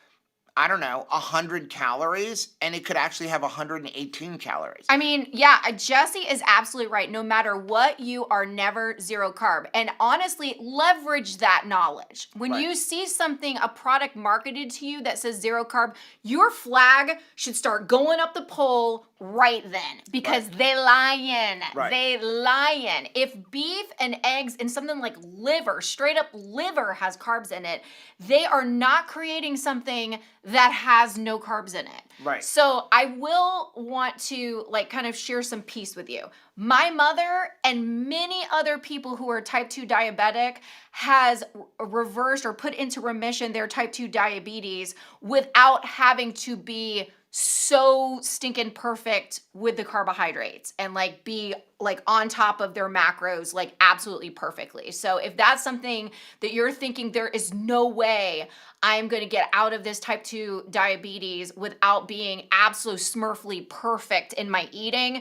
A: I don't know, 100 calories, and it could actually have 118 calories.
B: I mean, yeah, Jesse is absolutely right. No matter what, you are never zero carb. And honestly, leverage that knowledge. When you see something, a product marketed to you that says zero carb, your flag should start going up the pole right then, because they lying. They lying. If beef and eggs and something like liver, straight up liver, has carbs in it, they are not creating something that has no carbs in it.
A: Right.
B: So I will want to like kind of share some peace with you. My mother and many other people who are type 2 diabetic has reversed or put into remission their type 2 diabetes without having to be so stinking perfect with the carbohydrates and like be like on top of their macros like absolutely perfectly. So if that's something that you're thinking there is no way I'm going to get out of this type 2 diabetes without being absolute smurfly perfect in my eating,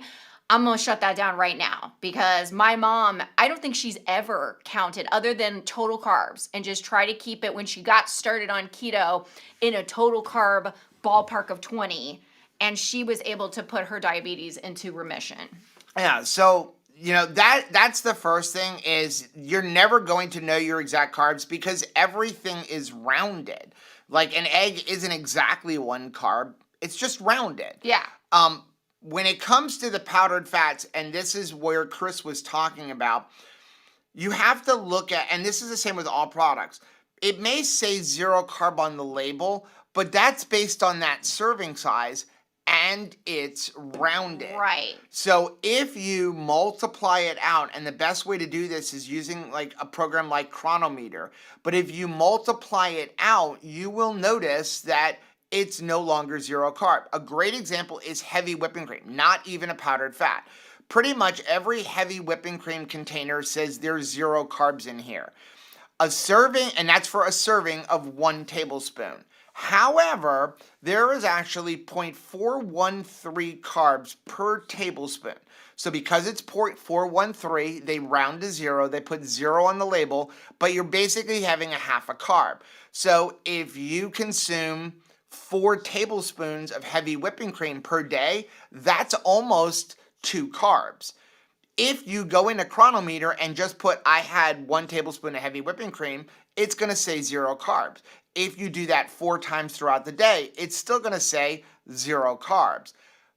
B: I'm going to shut that down right now, because my mom, I don't think she's ever counted other than total carbs and just try to keep it when she got started on keto in a total carb ballpark of 20, and she was able to put her diabetes into remission.
A: Yeah, so that's the first thing, is you're never going to know your exact carbs because everything is rounded. Like an egg isn't exactly 1 carb, it's just rounded.
B: Yeah.
A: When it comes to the powdered fats, and this is where Chris was talking about, you have to look at, and this is the same with all products, it may say 0 carb on the label, but that's based on that serving size, and it's rounded.
B: Right.
A: So if you multiply it out, and the best way to do this is using like a program like Chronometer, but if you multiply it out, you will notice that it's no longer zero carb. A great example is heavy whipping cream, not even a powdered fat. Pretty much every heavy whipping cream container says there's zero carbs in here. A serving, and that's for a serving of 1 tablespoon. However, there is actually 0.413 carbs per tablespoon. So because it's 0.413, they round to zero, they put zero on the label, but you're basically having a half a carb. So if you consume 4 tablespoons of heavy whipping cream per day, that's almost 2 carbs. If you go in a chronometer and just put, I had 1 tablespoon of heavy whipping cream, it's going to say 0 carbs. If you do that 4 times throughout the day, it's still going to say 0 carbs.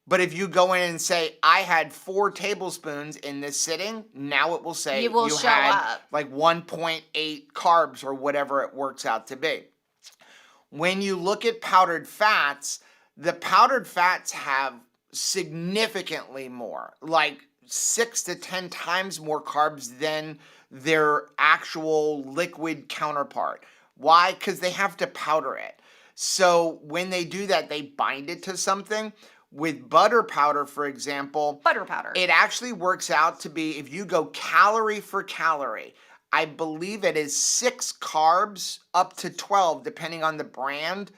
A: But if you go in and say, I had 4 tablespoons in this sitting, now it will say
B: You will show
A: had
B: up.
A: like 1.8 carbs or whatever it works out to be. When you look at powdered fats, the powdered fats have significantly more, like 6 to 10 times more carbs than their actual liquid counterpart. Why? Because they have to powder it. So when they do that, they bind it to something. With butter powder, for example,
B: Butter powder.
A: it actually works out to be, if you go calorie for calorie, I believe it is 6 carbs up to 12, depending on the brand,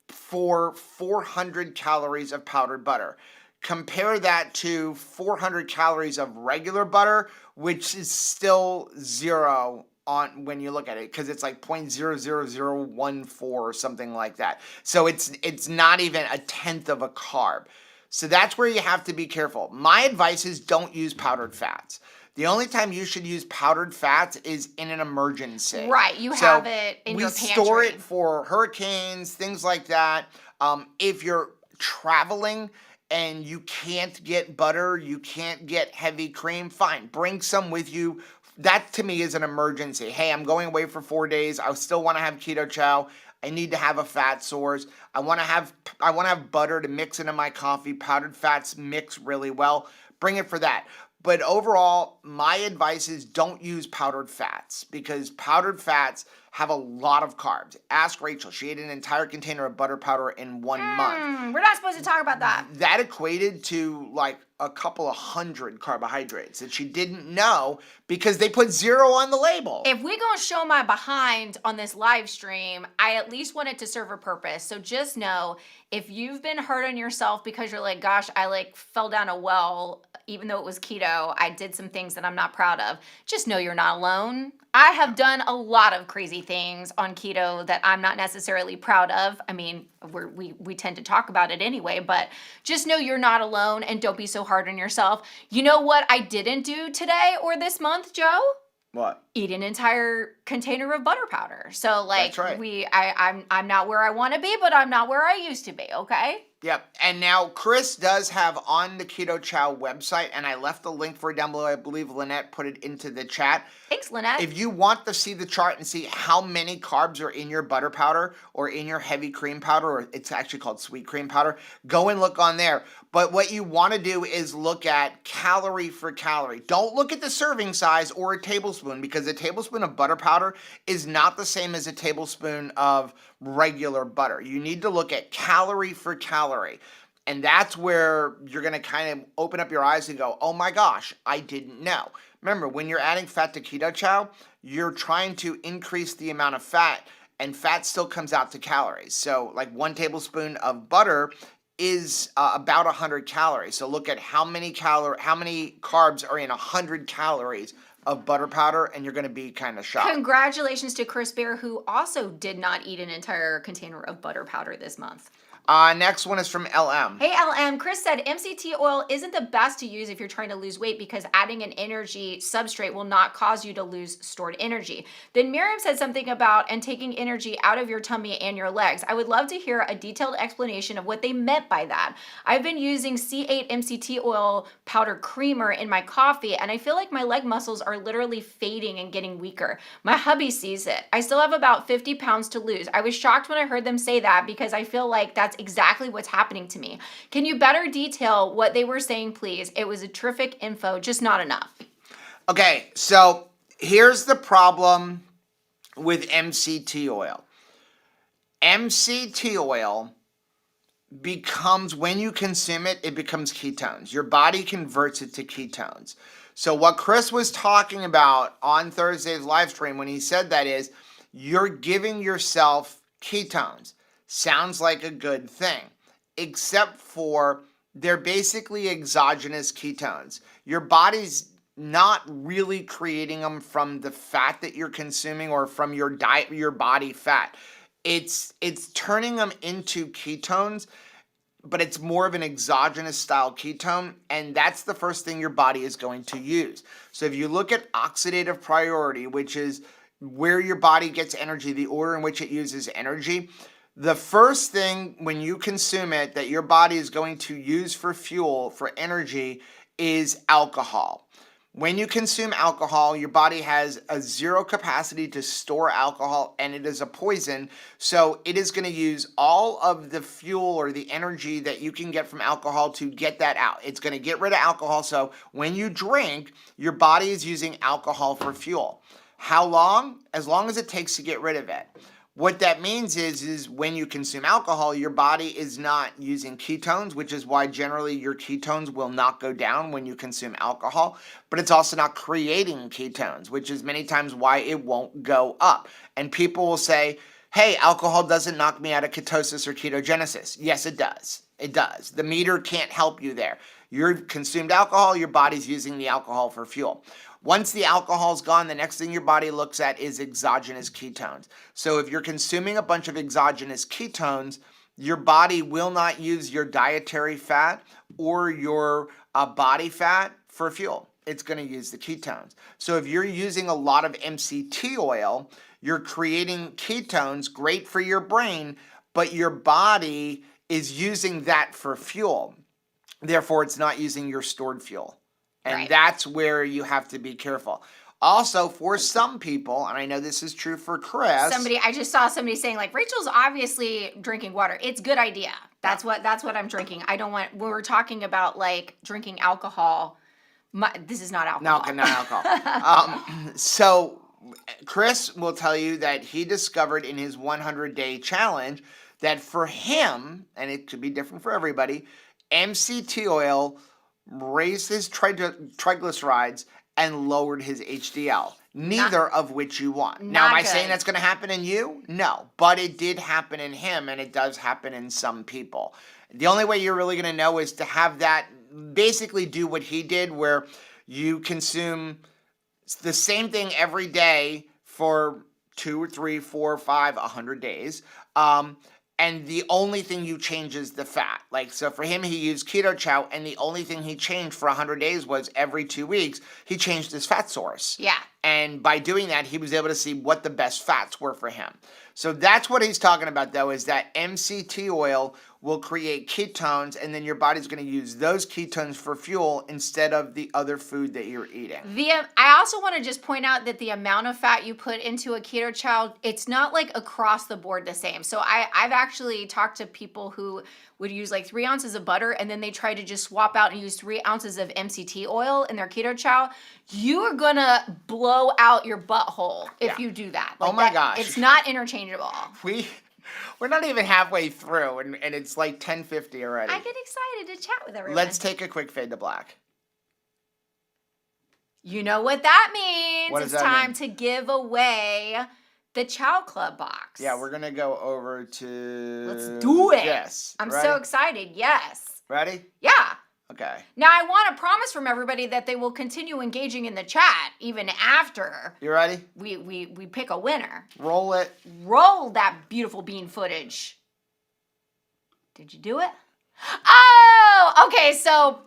A: for 400 calories of powdered butter. Compare that to 400 calories of regular butter, which is still zero on when you look at it, because it's like 0.00014 or something like that. So it's not even a tenth of a carb. So that's where you have to be careful. My advice is don't use powdered fats. The only time you should use powdered fats is in an emergency.
B: Right, you
A: So
B: have it in your
A: we
B: pantry.
A: store it for hurricanes, things like that. If you're traveling and you can't get butter, you can't get heavy cream, fine, bring some with you. That to me is an emergency. Hey, I'm going away for 4 days. I still want to have keto chow. I need to have a fat source. I want to have butter to mix into my coffee. Powdered fats mix really well. Bring it for that. But overall, my advice is don't use powdered fats, because powdered fats have a lot of carbs. Ask Rachel. She ate an entire container of butter powder in 1 month.
B: We're not supposed to talk about that.
A: That equated to like a couple of hundred carbohydrates that she didn't know because they put zero on the label.
B: If we gonna show my behind on this live stream, I at least want it to serve a purpose. So just know, if you've been hard on yourself because you're like, gosh, I like fell down a well, even though it was keto, I did some things that I'm not proud of. Just know you're not alone. I have done a lot of crazy things on keto that I'm not necessarily proud of. I mean, we tend to talk about it anyway, but just know you're not alone and don't be so hard on yourself. You know what I didn't do today or this month, Joe?
A: What?
B: Eat an entire container of butter powder. So like,
A: That's right.
B: I'm not where I want to be, but I'm not where I used to be. Okay.
A: Yep. And now Chris does have on the Keto Chow website, and I left the link for it down below. I believe Lynette put it into the chat.
B: Thanks, Lynette.
A: If you want to see the chart and see how many carbs are in your butter powder or in your heavy cream powder, or it's actually called sweet cream powder, go and look on there. But what you want to do is look at calorie for calorie. Don't look at the serving size or a tablespoon, because a tablespoon of butter powder is not the same as a tablespoon of regular butter. You need to look at calorie for calorie. And that's where you're going to kind of open up your eyes and go, oh my gosh, I didn't know. Remember, when you're adding fat to keto chow, you're trying to increase the amount of fat, and fat still comes out to calories. So like 1 tablespoon of butter is about 100 calories. So look at how many carbs are in 100 calories of butter powder, and you're going to be kind of shocked.
B: Congratulations to Chris Bear, who also did not eat an entire container of butter powder this month.
A: Next one is from LM.
B: Hey LM, Chris said MCT oil isn't the best to use if you're trying to lose weight because adding an energy substrate will not cause you to lose stored energy. Then Miriam said something about and taking energy out of your tummy and your legs. I would love to hear a detailed explanation of what they meant by that. I've been using C8 MCT oil powder creamer in my coffee, and I feel like my leg muscles are literally fading and getting weaker. My hubby sees it. I still have about 50 pounds to lose. I was shocked when I heard them say that because I feel like that's exactly what's happening to me. Can you better detail what they were saying, please? It was a terrific info, just not enough.
A: Okay, so here's the problem with MCT oil. MCT oil becomes, when you consume it, it becomes ketones. Your body converts it to ketones. So what Chris was talking about on Thursday's live stream when he said that is, you're giving yourself ketones. Sounds like a good thing, except for they're basically exogenous ketones. Your body's not really creating them from the fat that you're consuming or from your diet, your body fat. It's turning them into ketones, but it's more of an exogenous style ketone, and that's the first thing your body is going to use. So if you look at oxidative priority, which is where your body gets energy, the order in which it uses energy, the first thing when you consume it that your body is going to use for fuel, for energy, is alcohol. When you consume alcohol, your body has a zero capacity to store alcohol, and it is a poison. So it is going to use all of the fuel or the energy that you can get from alcohol to get that out. It's going to get rid of alcohol. So when you drink, your body is using alcohol for fuel. How long? As long as it takes to get rid of it. What that means is when you consume alcohol, your body is not using ketones, which is why generally your ketones will not go down when you consume alcohol, but it's also not creating ketones, which is many times why it won't go up. And people will say, hey, alcohol doesn't knock me out of ketosis or ketogenesis. Yes, it does. It does. The meter can't help you there. You've consumed alcohol, your body's using the alcohol for fuel. Once the alcohol's gone, the next thing your body looks at is exogenous ketones. So if you're consuming a bunch of exogenous ketones, your body will not use your dietary fat or your body fat for fuel. It's going to use the ketones. So if you're using a lot of MCT oil, you're creating ketones, great for your brain, but your body is using that for fuel. Therefore, it's not using your stored fuel. And
B: Right.
A: That's where you have to be careful. Also, for some people, and I know this is true for Chris.
B: I just saw somebody saying like, Rachel's obviously drinking water. It's a good idea. That's what I'm drinking. I don't want, when we're talking about like drinking alcohol, this is not alcohol.
A: No, not alcohol. So Chris will tell you that he discovered in his 100-day challenge that for him, and it could be different for everybody, MCT oil raised his triglycerides and lowered his HDL, neither of which you want. Now, am I saying that's going to happen in you? No, but it did happen in him, and it does happen in some people. The only way you're really going to know is to have that, basically do what he did, where you consume the same thing every day for 2 or 3, 4, 5, 100 days. And the only thing you change is the fat. Like, so for him, he used keto chow, and the only thing he changed for 100 days was every 2 weeks, he changed his fat source.
B: Yeah.
A: And by doing that, he was able to see what the best fats were for him. So that's what he's talking about, though, is that MCT oil will create ketones, and then your body's going to use those ketones for fuel instead of the other food that you're eating.
B: I also want to just point out that the amount of fat you put into a keto chow, it's not like across the board the same. So I've actually talked to people who would use like 3 ounces of butter, and then they try to just swap out and use 3 ounces of MCT oil in their keto chow. You are going to blow out your butthole if you do that. Like,
A: oh my gosh.
B: It's not interchangeable.
A: We're not even halfway through, and it's like 10:50 already.
B: I get excited to chat with everyone.
A: Let's take a quick fade to black.
B: You know what that means.
A: What does
B: It's
A: that
B: time
A: mean?
B: to give away the Chow Club box.
A: Yeah, we're going to go over to...
B: Let's do it.
A: Yes.
B: I'm
A: Ready?
B: so excited. Yes.
A: Ready?
B: Yeah.
A: Okay.
B: Now, I want a promise from everybody that they will continue engaging in the chat even after
A: You ready?
B: we pick a winner.
A: Roll it.
B: Roll that beautiful bean footage. Did you do it? Oh, okay. So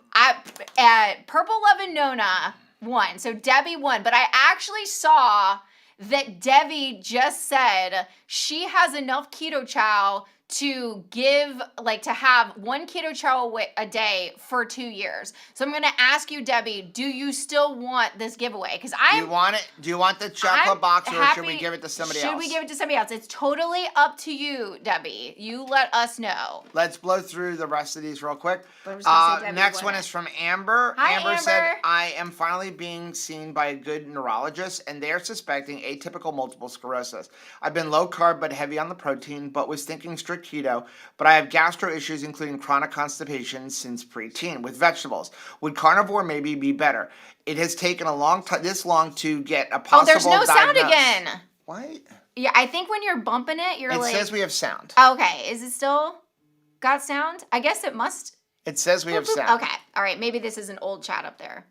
B: Purple Love and Nona won. So Debbie won. But I actually saw that Debbie just said she has enough keto chow to give, like, to have 1 keto chow a day for 2 years. So I'm going to ask you, Debbie, do you still want this giveaway? Because
A: Do you want it? Do you want the chocolate box, or should we give it to somebody else?
B: Should we give it to somebody else? It's totally up to you, Debbie. You let us know.
A: Let's blow through the rest of these real quick.
B: But I'm just gonna say Debbie
A: Next
B: won
A: one
B: it.
A: is from Amber.
B: Hi,
A: Amber said,
B: Amber.
A: I am finally being seen by a good neurologist, and they are suspecting atypical multiple sclerosis. I've been low carb carb but heavy on the protein, but was thinking strict keto, but I have gastro issues including chronic constipation since preteen with vegetables. Would carnivore maybe be better? It has taken a long time, this long to get a possible
B: Oh, there's no sound
A: diagnosis.
B: again.
A: What?
B: Yeah, I think when you're bumping it, you're
A: It
B: like...
A: says we have sound.
B: Okay, is it still got sound? I guess it must...
A: It says we have sound.
B: Okay, all right, maybe this is an old chat up there.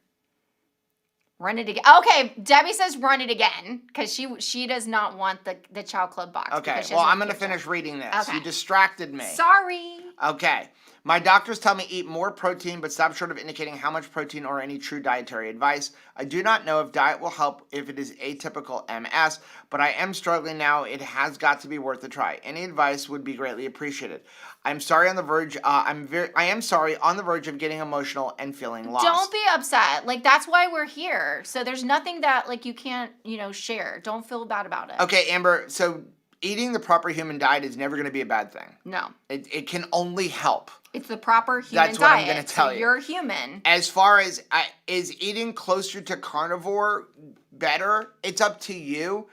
B: Run it again. Okay, Debbie says run it again because she does not want the Chow Club box.
A: Okay, well, I'm going to finish reading this.
B: Okay.
A: You distracted me.
B: Sorry.
A: Okay. My doctors tell me eat more protein, but stop short of indicating how much protein or any true dietary advice. I do not know if diet will help if it is atypical MS, but I am struggling now. It has got to be worth a try. Any advice would be greatly appreciated. I'm sorry on the verge. I am sorry on the verge of getting emotional and feeling lost.
B: Don't be upset. Like, that's why we're here. So there's nothing that like you can't, share. Don't feel bad about it.
A: Okay, Amber. So eating the proper human diet is never going to be a bad thing.
B: No.
A: It can only help.
B: It's the proper human
A: That's what
B: diet.
A: I'm going to tell you.
B: You're human.
A: As far as is eating closer to carnivore better, it's up to you.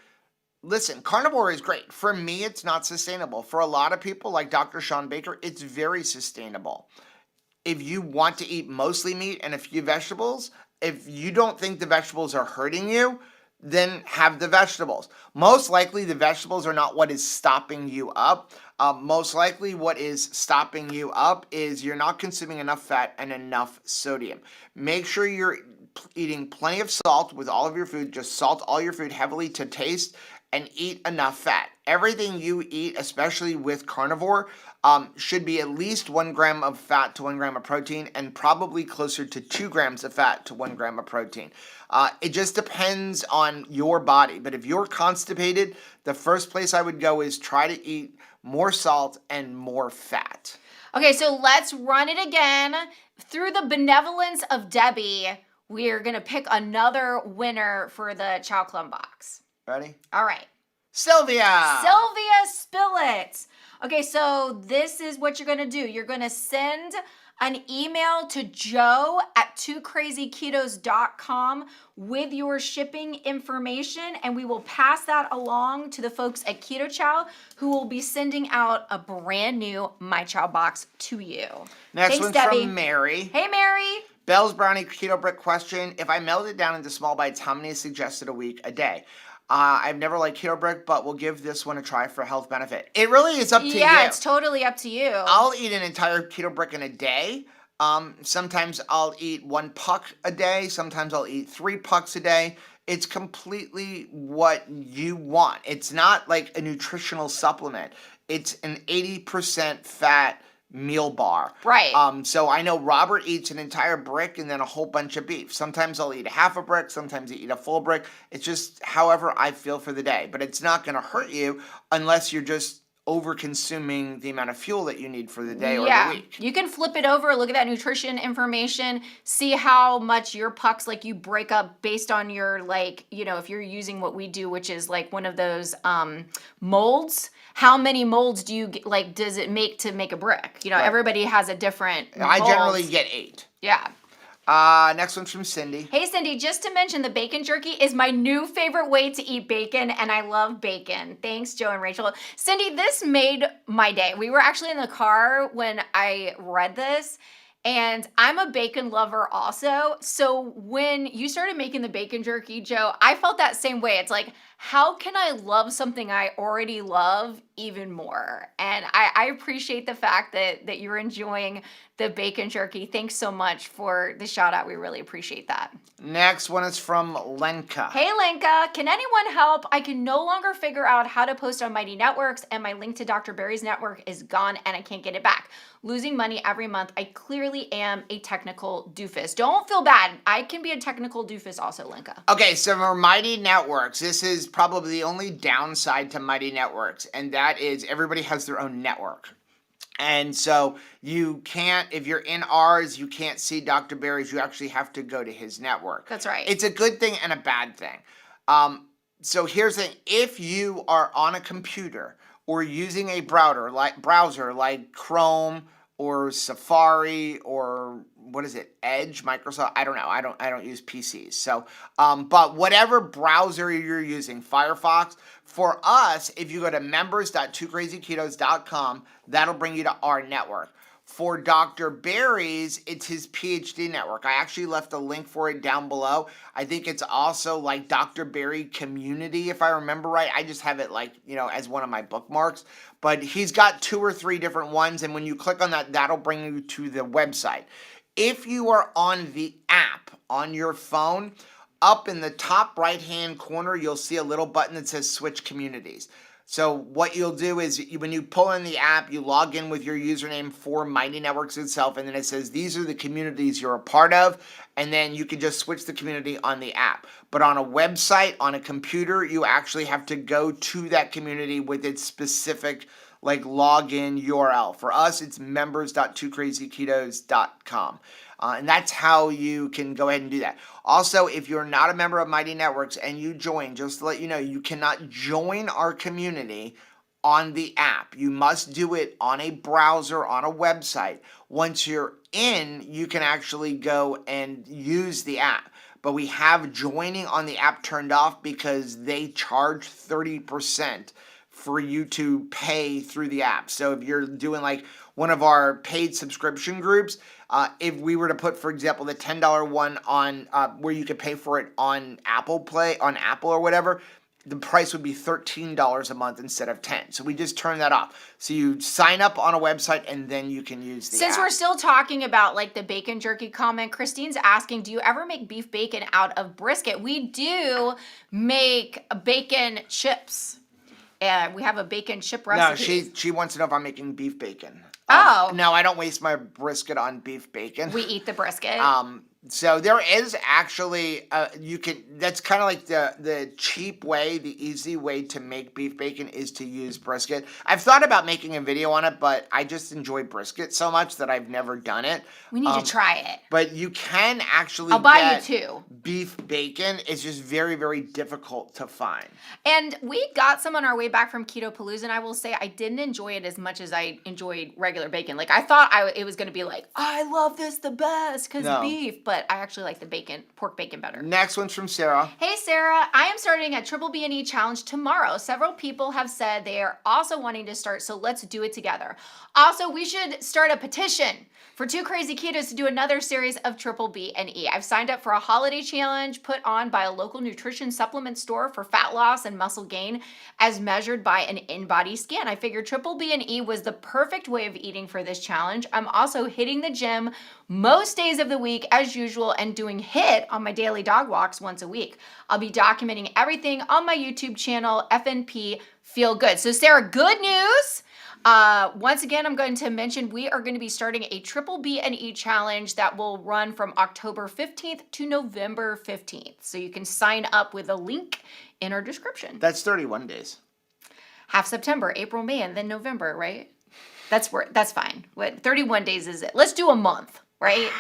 A: Listen, carnivore is great. For me, it's not sustainable. For a lot of people, like Dr. Sean Baker, it's very sustainable. If you want to eat mostly meat and a few vegetables, if you don't think the vegetables are hurting you, then have the vegetables. Most likely, the vegetables are not what is stopping you up. Most likely, what is stopping you up is you're not consuming enough fat and enough sodium. Make sure you're eating plenty of salt with all of your food. Just salt all your food heavily to taste and eat enough fat. Everything you eat, especially with carnivore, should be at least 1 gram of fat to 1 gram of protein and probably closer to 2 grams of fat to 1 gram of protein. It just depends on your body. But if you're constipated, the first place I would go is try to eat more salt and more fat.
B: Okay, so let's run it again. Through the benevolence of Debbie, we're going to pick another winner for the Chow Club box.
A: Ready?
B: All right.
A: Sylvia!
B: Sylvia Spillett. Okay, so this is what you're going to do. You're going to send an email to joe@twocrazyketos.com with your shipping information, and we will pass that along to the folks at Keto Chow, who will be sending out a brand new My Chow box to you.
A: Next
B: Thanks,
A: one's
B: Debbie.
A: from Mary.
B: Hey, Mary.
A: Bell's Brownie Keto Brick question. If I melt it down into small bites, how many is suggested a week, a day? I've never liked Keto Brick, but we'll give this one a try for health benefit. It really is up to you.
B: Yeah, it's totally up to you.
A: I'll eat an entire Keto Brick in a day. Sometimes I'll eat 1 puck a day. Sometimes I'll eat 3 pucks a day. It's completely what you want. It's not like a nutritional supplement. It's an 80% fat meal bar.
B: Right.
A: So I know Robert eats an entire brick and then a whole bunch of beef. Sometimes I'll eat a half a brick. Sometimes I eat a full brick. It's just however I feel for the day. But it's not going to hurt you unless you're just over consuming the amount of fuel that you need for the day or the week.
B: You can flip it over, look at that nutrition information, see how much your pucks, like you break up based on your, like, if you're using what we do, which is like one of those molds. How many molds do you like? Does it make to make a brick? Right. Everybody has a different mold.
A: I generally get 8.
B: Yeah.
A: Next one's from Cindy.
B: Hey, Cindy, just to mention, the bacon jerky is my new favorite way to eat bacon, and I love bacon. Thanks, Joe and Rachel. Cindy, this made my day. We were actually in the car when I read this, and I'm a bacon lover also. So when you started making the bacon jerky, Joe, I felt that same way. It's like, how can I love something I already love even more? And I appreciate the fact that you're enjoying the bacon jerky. Thanks so much for the shout out. We really appreciate that.
A: Next one is from Lenka.
B: Hey Lenka, can anyone help? I can no longer figure out how to post on Mighty Networks, and my link to Dr. Barry's network is gone and I can't get it back. Losing money every month. I clearly am a technical doofus. Don't feel bad. I can be a technical doofus also, Lenka.
A: Okay, so for Mighty Networks, this is probably the only downside to Mighty Networks, and that is everybody has their own network. And so you can't, if you're in ours, you can't see Dr. Barry's. You actually have to go to his network.
B: That's right.
A: It's a good thing and a bad thing. So here's the thing. If you are on a computer or using a browser like Chrome or Safari or what is it, Edge, Microsoft? I don't know. I don't use PCs. So, but whatever browser you're using, Firefox. For us, if you go to members.twocrazyketos.com, that'll bring you to our network. For Dr. Barry's, it's his PhD network. I actually left a link for it down below. I think it's also like Dr. Barry Community, if I remember right. I just have it like, as one of my bookmarks. But he's got 2 or 3 different ones, and when you click on that, that'll bring you to the website. If you are on the app on your phone, up in the top right-hand corner, you'll see a little button that says Switch Communities. So what you'll do is when you pull in the app, you log in with your username for Mighty Networks itself, and then it says these are the communities you're a part of, and then you can just switch the community on the app. But on a website, on a computer, you actually have to go to that community with its specific login URL. For us, it's members.twocrazyketos.com. And that's how you can go ahead and do that. Also, if you're not a member of Mighty Networks and you join, just to let you know, you cannot join our community on the app. You must do it on a browser, on a website. Once you're in, you can actually go and use the app. But we have joining on the app turned off because they charge 30% for you to pay through the app. So if you're doing one of our paid subscription groups, if we were to put, for example, the $10 one on where you could pay for it on Apple or whatever, the price would be $13 a month instead of $10. So we just turn that off. So you sign up on a website and then you can use the
B: Since
A: app.
B: we're still talking about the bacon jerky comment, Christine's asking, do you ever make beef bacon out of brisket? We do make bacon chips. We have a bacon chip recipe.
A: No, she wants to know if I'm making beef bacon. No, I don't waste my brisket on beef bacon.
B: We eat the brisket.
A: So there is actually that's kind of like the cheap way, the easy way to make beef bacon is to use brisket. I've thought about making a video on it, but I just enjoy brisket so much that I've never done it.
B: We need to try it.
A: But you can actually
B: I'll buy you 2.
A: Beef bacon. It's just very, very difficult to find.
B: And we got some on our way back from Keto Palooza, and I will say I didn't enjoy it as much as I enjoyed regular bacon. I thought it was going to be I love this the best because beef, but I actually like the pork bacon better.
A: Next one's from Sarah.
B: Hey Sarah, I am starting a Triple B&E challenge tomorrow. Several people have said they are also wanting to start, so let's do it together. Also, we should start a petition for 2 Crazy Ketos to do another series of Triple B&E. I've signed up for a holiday challenge put on by a local nutrition supplement store for fat loss and muscle gain as measured by an in-body scan. I figured Triple B&E was the perfect way of eating for this challenge. I'm also hitting the gym most days of the week as usual and doing HIIT on my daily dog walks once a week. I'll be documenting everything on my YouTube channel, FNP Feel Good. So Sarah, good news. Once again, I'm going to mention we are going to be starting a Triple B&E challenge that will run from October 15th to November 15th. So you can sign up with a link in our description.
A: That's 31 days.
B: Half September, April, May, and then November, right? That's fine. 31 days is it? Let's do a month, right?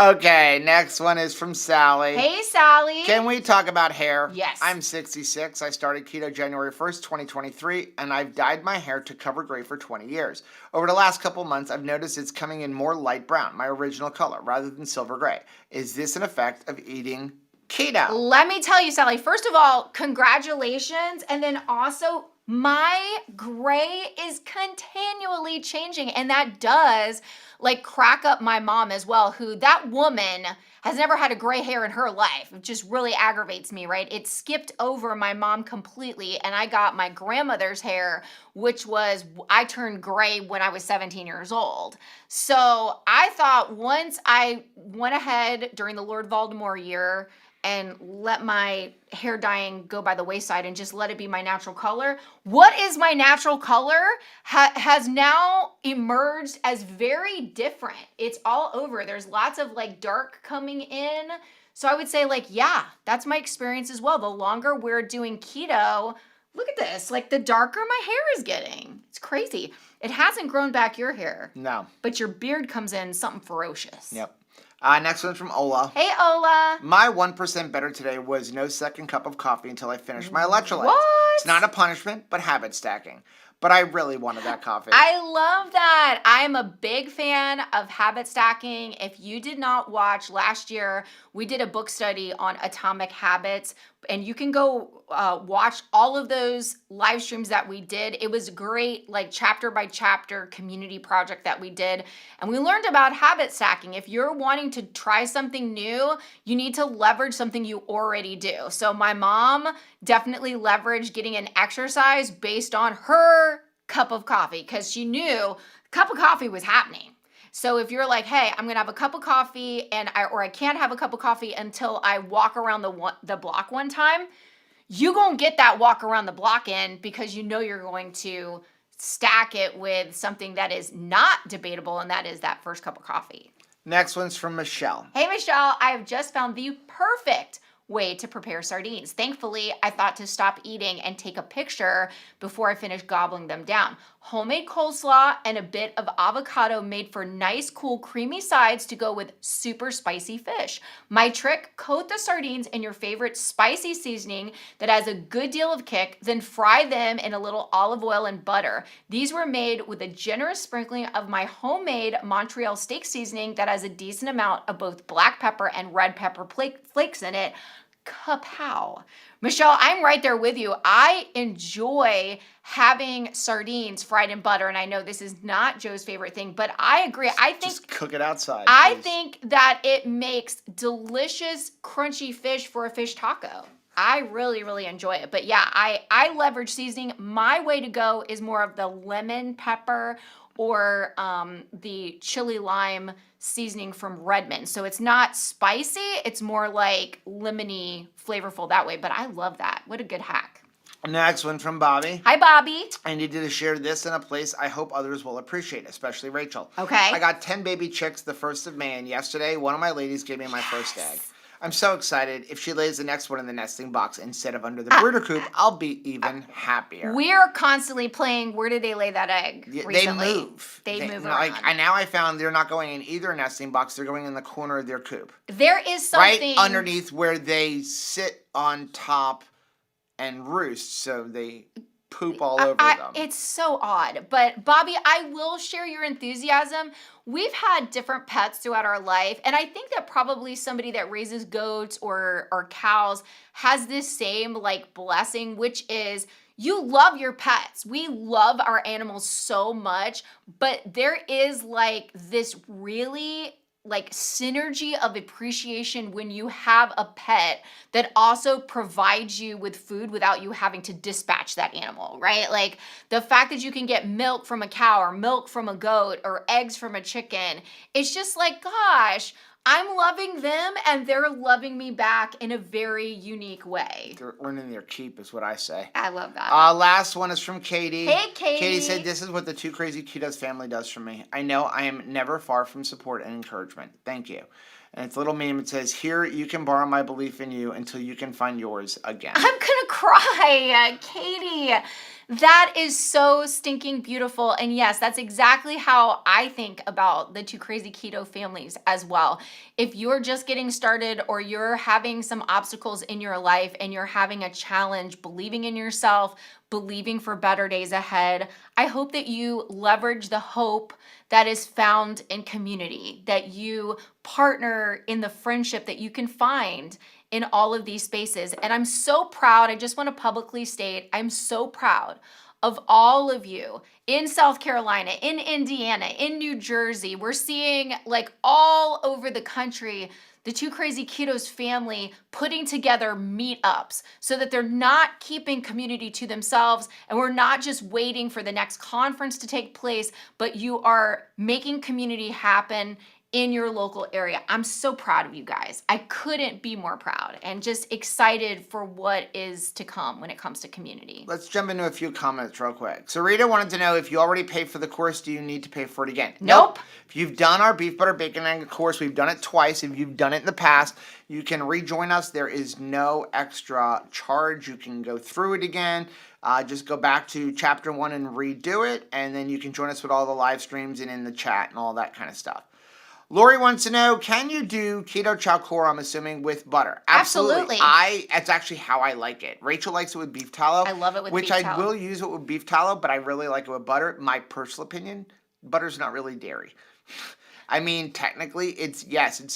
A: Okay, next one is from Sally.
B: Hey, Sally.
A: Can we talk about hair?
B: Yes.
A: I'm 66. I started keto January 1st, 2023, and I've dyed my hair to cover gray for 20 years. Over the last couple months, I've noticed it's coming in more light brown, my original color, rather than silver gray. Is this an effect of eating keto?
B: Let me tell you, Sally, first of all, congratulations. And then also, my gray is continually changing, and that does crack up my mom as well, who that woman has never had a gray hair in her life. It just really aggravates me, right? It skipped over my mom completely, and I got my grandmother's hair, which I turned gray when I was 17 years old. So I thought once I went ahead during the Lord Voldemort year and let my hair dyeing go by the wayside and just let it be my natural color. What is my natural color has now emerged as very different. It's all over. There's lots of dark coming in. So I would say yeah, that's my experience as well. The longer we're doing keto, look at this, the darker my hair is getting. It's crazy. It hasn't grown back your hair.
A: No.
B: But your beard comes in something ferocious.
A: Yep. Next one's from Ola.
B: Hey, Ola.
A: My 1% better today was no second cup of coffee until I finished my electrolytes.
B: What?
A: It's not a punishment, but habit stacking. but I really wanted that coffee.
B: I love that. I'm a big fan of habit stacking. If you did not watch last year, we did a book study on atomic habits, and you can go watch all of those live streams that we did. It was great, like chapter by chapter community project that we did. And we learned about habit stacking. If you're wanting to try something new, you need to leverage something you already do. So my mom definitely leveraged getting an exercise based on her cup of coffee, because she knew a cup of coffee was happening. So if you're like, hey, I'm gonna have a cup of coffee or I can't have a cup of coffee until I walk around the block one time, you gonna get that walk around the block in, because you know you're going to stack it with something that is not debatable, and that is that first cup of coffee.
A: Next one's from Michelle.
B: Hey Michelle, I have just found the perfect way to prepare sardines. Thankfully, I thought to stop eating and take a picture before I finished gobbling them down. Homemade coleslaw and a bit of avocado made for nice, cool, creamy sides to go with super spicy fish. My trick, coat the sardines in your favorite spicy seasoning that has a good deal of kick, then fry them in a little olive oil and butter. These were made with a generous sprinkling of my homemade Montreal steak seasoning that has a decent amount of both black pepper and red pepper flakes in it. Kapow. Michelle, I'm right there with you. I enjoy having sardines fried in butter, and I know this is not Joe's favorite thing, but I agree. I think
A: just cook it outside.
B: I
A: please.
B: think that it makes delicious, crunchy fish for a fish taco. I really, really enjoy it. But yeah, I leverage seasoning. My way to go is more of the lemon pepper or the chili lime seasoning from Redmond. So it's not spicy. It's more like lemony, flavorful that way. But I love that. What a good hack.
A: Next one from Bobby.
B: Hi, Bobby.
A: I needed to share this in a place I hope others will appreciate, especially Rachel.
B: Okay.
A: I got 10 baby chicks the 1st of May, and yesterday one of my ladies gave me my first egg. I'm so excited. If she lays the next one in the nesting box instead of under the brooder coop, I'll be even happier.
B: We're constantly playing where did they lay that egg recently.
A: They move.
B: They move
A: like,
B: around.
A: now I found they're not going in either nesting box. They're going in the corner of their coop.
B: There is something.
A: Right underneath where they sit on top and roost, so they poop all over them.
B: It's so odd. But Bobby, I will share your enthusiasm. We've had different pets throughout our life, and I think that probably somebody that raises goats or cows has this same like blessing, which is you love your pets. We love our animals so much, but there is like this really like synergy of appreciation when you have a pet that also provides you with food without you having to dispatch that animal, right? Like the fact that you can get milk from a cow or milk from a goat or eggs from a chicken, it's just like, gosh, I'm loving them and they're loving me back in a very unique way.
A: They're earning their keep is what I say.
B: I love that.
A: Last one is from Katie.
B: Hey, Katie.
A: Katie said, this is what the Two Crazy Ketos family does for me. I know I am never far from support and encouragement. Thank you. And it's a little meme. It says, here you can borrow my belief in you until you can find yours again.
B: I'm gonna cry, Katie. That is so stinking beautiful. And yes, that's exactly how I think about the Two Crazy Keto families as well. If you're just getting started or you're having some obstacles in your life and you're having a challenge, believing in yourself, believing for better days ahead, I hope that you leverage the hope that is found in community, that you partner in the friendship that you can find in all of these spaces. And I'm so proud, I just want to publicly state, I'm so proud of all of you in South Carolina, in Indiana, in New Jersey. We're seeing like all over the country, the Two Crazy Ketos family putting together meetups so that they're not keeping community to themselves and we're not just waiting for the next conference to take place, but you are making community happen in your local area. I'm so proud of you guys. I couldn't be more proud and just excited for what is to come when it comes to community.
A: Let's jump into a few comments real quick. So Rita wanted to know, if you already paid for the course, do you need to pay for it again?
B: Nope.
A: If you've done our beef, butter, bacon, egg course, we've done it twice. If you've done it in the past, you can rejoin us. There is no extra charge. You can go through it again. Just go back to chapter 1 and redo it, and then you can join us with all the live streams and in the chat and all that kind of stuff. Lori wants to know, can you do keto chow core, I'm assuming, with butter?
B: Absolutely.
A: That's actually how I like it. Rachel likes it with beef tallow.
B: I love it with
A: which
B: beef
A: I
B: tallow.
A: will use it with beef tallow, but I really like it with butter. My personal opinion, butter's not really dairy. I mean, technically, it's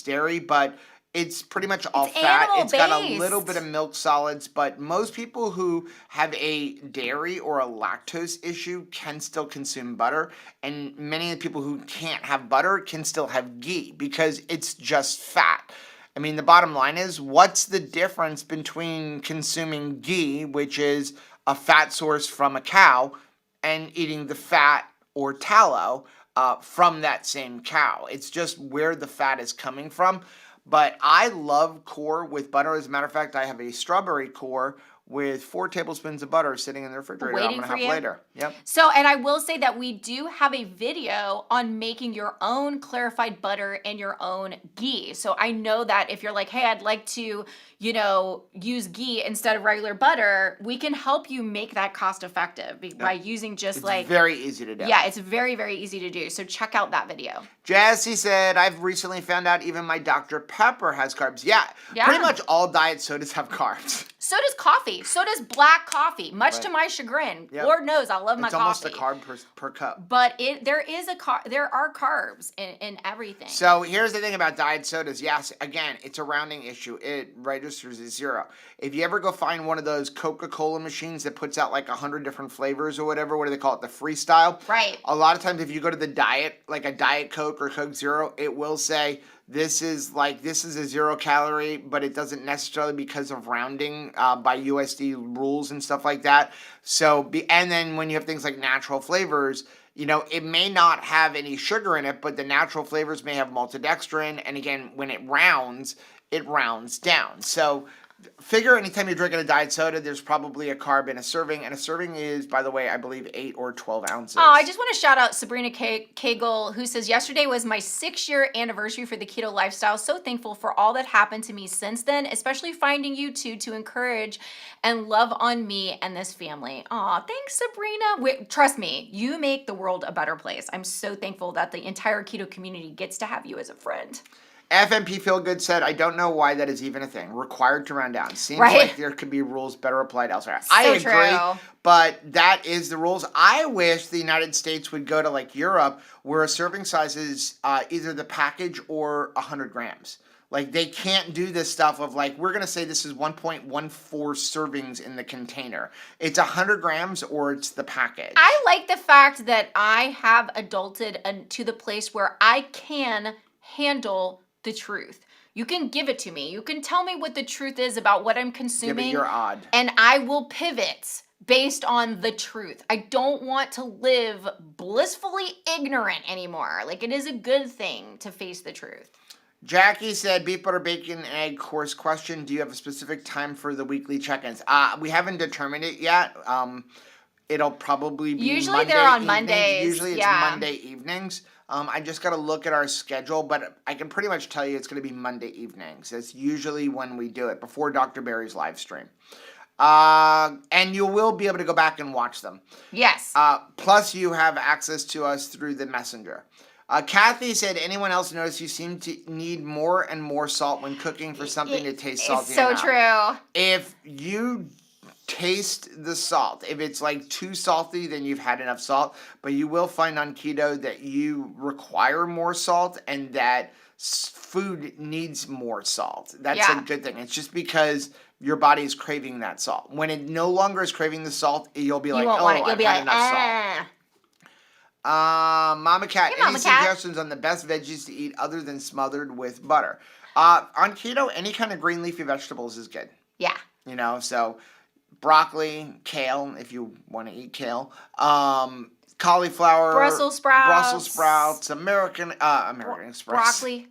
A: dairy, but it's pretty much all fat. It's got a little bit of milk solids, but most people who have a dairy or a lactose issue can still consume butter, and many of the people who can't have butter can still have ghee because it's just fat. I mean, the bottom line is, what's the difference between consuming ghee, which is a fat source from a cow, and eating the fat or tallow from that same cow? It's just where the fat is coming from. But I love core with butter. As a matter of fact, I have a strawberry core with 4 tablespoons of butter sitting in the refrigerator I'm going to have later. Yep.
B: So, and I will say that we do have a video on making your own clarified butter and your own ghee. So I know that if you're like, hey, I'd like to, use ghee instead of regular butter, we can help you make that cost effective by using just
A: it's very easy to do.
B: Yeah, it's very, very easy to do. So check out that video.
A: Jesse said, I've recently found out even my Dr. Pepper has carbs. Yeah. Pretty much all diet sodas have carbs.
B: So does coffee. So does black coffee, much to my chagrin. Yep. Lord knows I love my coffee.
A: It's almost a carb per cup.
B: But there are carbs in everything.
A: So here's the thing about diet sodas. Yes, again, it's a rounding issue. It registers as 0. If you ever go find one of those Coca-Cola machines that puts out like 100 different flavors or whatever, what do they call it? The freestyle.
B: Right.
A: A lot of times if you go to the diet, like a Diet Coke or Coke Zero, it will say, this is a 0 calorie, but it doesn't necessarily because of rounding by USD rules and stuff like that. And then when you have things like natural flavors, it may not have any sugar in it, but the natural flavors may have maltodextrin. And again, when it rounds down. So figure anytime you're drinking a diet soda, there's probably a carb in a serving. And a serving is, by the way, I believe 8 or 12 ounces.
B: Oh, I just want to shout out Sabrina Cagle, who says, yesterday was my 6-year anniversary for the keto lifestyle. So thankful for all that happened to me since then, especially finding you two to encourage and love on me and this family. Aw, thanks, Sabrina. Trust me, you make the world a better place. I'm so thankful that the entire keto community gets to have you as a friend.
A: FMP Feelgood said, I don't know why that is even a thing. Required to round down. Seems like there could be rules better applied elsewhere. I agree,
B: true.
A: But that is the rules. I wish the United States would go to like Europe, where a serving size is either the package or 100 grams. Like, they can't do this stuff of like, we're going to say this is 1.14 servings in the container. It's 100 grams or it's the package.
B: I like the fact that I have adulted to the place where I can handle the truth. You can give it to me. You can tell me what the truth is about what I'm consuming.
A: Yeah, but you're odd.
B: And I will pivot based on the truth. I don't want to live blissfully ignorant anymore. Like, it is a good thing to face the truth.
A: Jackie said, beef, butter, bacon, egg course question. Do you have a specific time for the weekly check-ins? We haven't determined it yet. It'll probably be
B: usually they're on Mondays.
A: Usually it's Monday evenings. I just got to look at our schedule, but I can pretty much tell you it's going to be Monday evenings. That's usually when we do it, before Dr. Barry's live stream. And you will be able to go back and watch them.
B: Yes.
A: Plus, you have access to us through the messenger. Kathy said, anyone else notice you seem to need more and more salt when cooking for something to taste salty enough?
B: It's so true.
A: If you taste the salt, if it's like too salty, then you've had enough salt. But you will find on keto that you require more salt and that food needs more salt. That's a good thing. It's just because your body is craving that salt. When it no longer is craving the salt, you'll be like, oh, I've had enough salt. Mama Cat, any suggestions on the best veggies to eat other than smothered with butter? On keto, any kind of green leafy vegetables is good.
B: Yeah.
A: So broccoli, kale, if you want to eat kale, cauliflower,
B: Brussels sprouts,
A: American Express,
B: broccoli,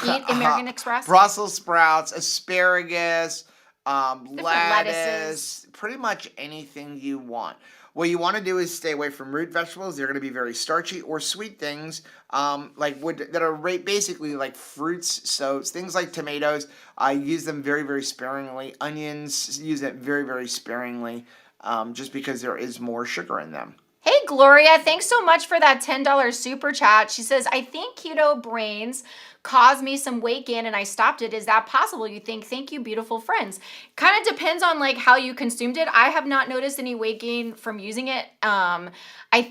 B: eat American Express,
A: Brussels sprouts, asparagus, lettuce, pretty much anything you want. What you want to do is stay away from root vegetables. They're going to be very starchy, or sweet things that are basically like fruits. So things like tomatoes, use them very, very sparingly. Onions, use it very, very sparingly, just because there is more sugar in them.
B: Hey, Gloria, thanks so much for that $10 super chat. She says, I think keto brains caused me some weight gain and I stopped it. Is that possible, you think? Thank you, beautiful friends. Kind of depends on like how you consumed it. I have not noticed any weight gain from using it. I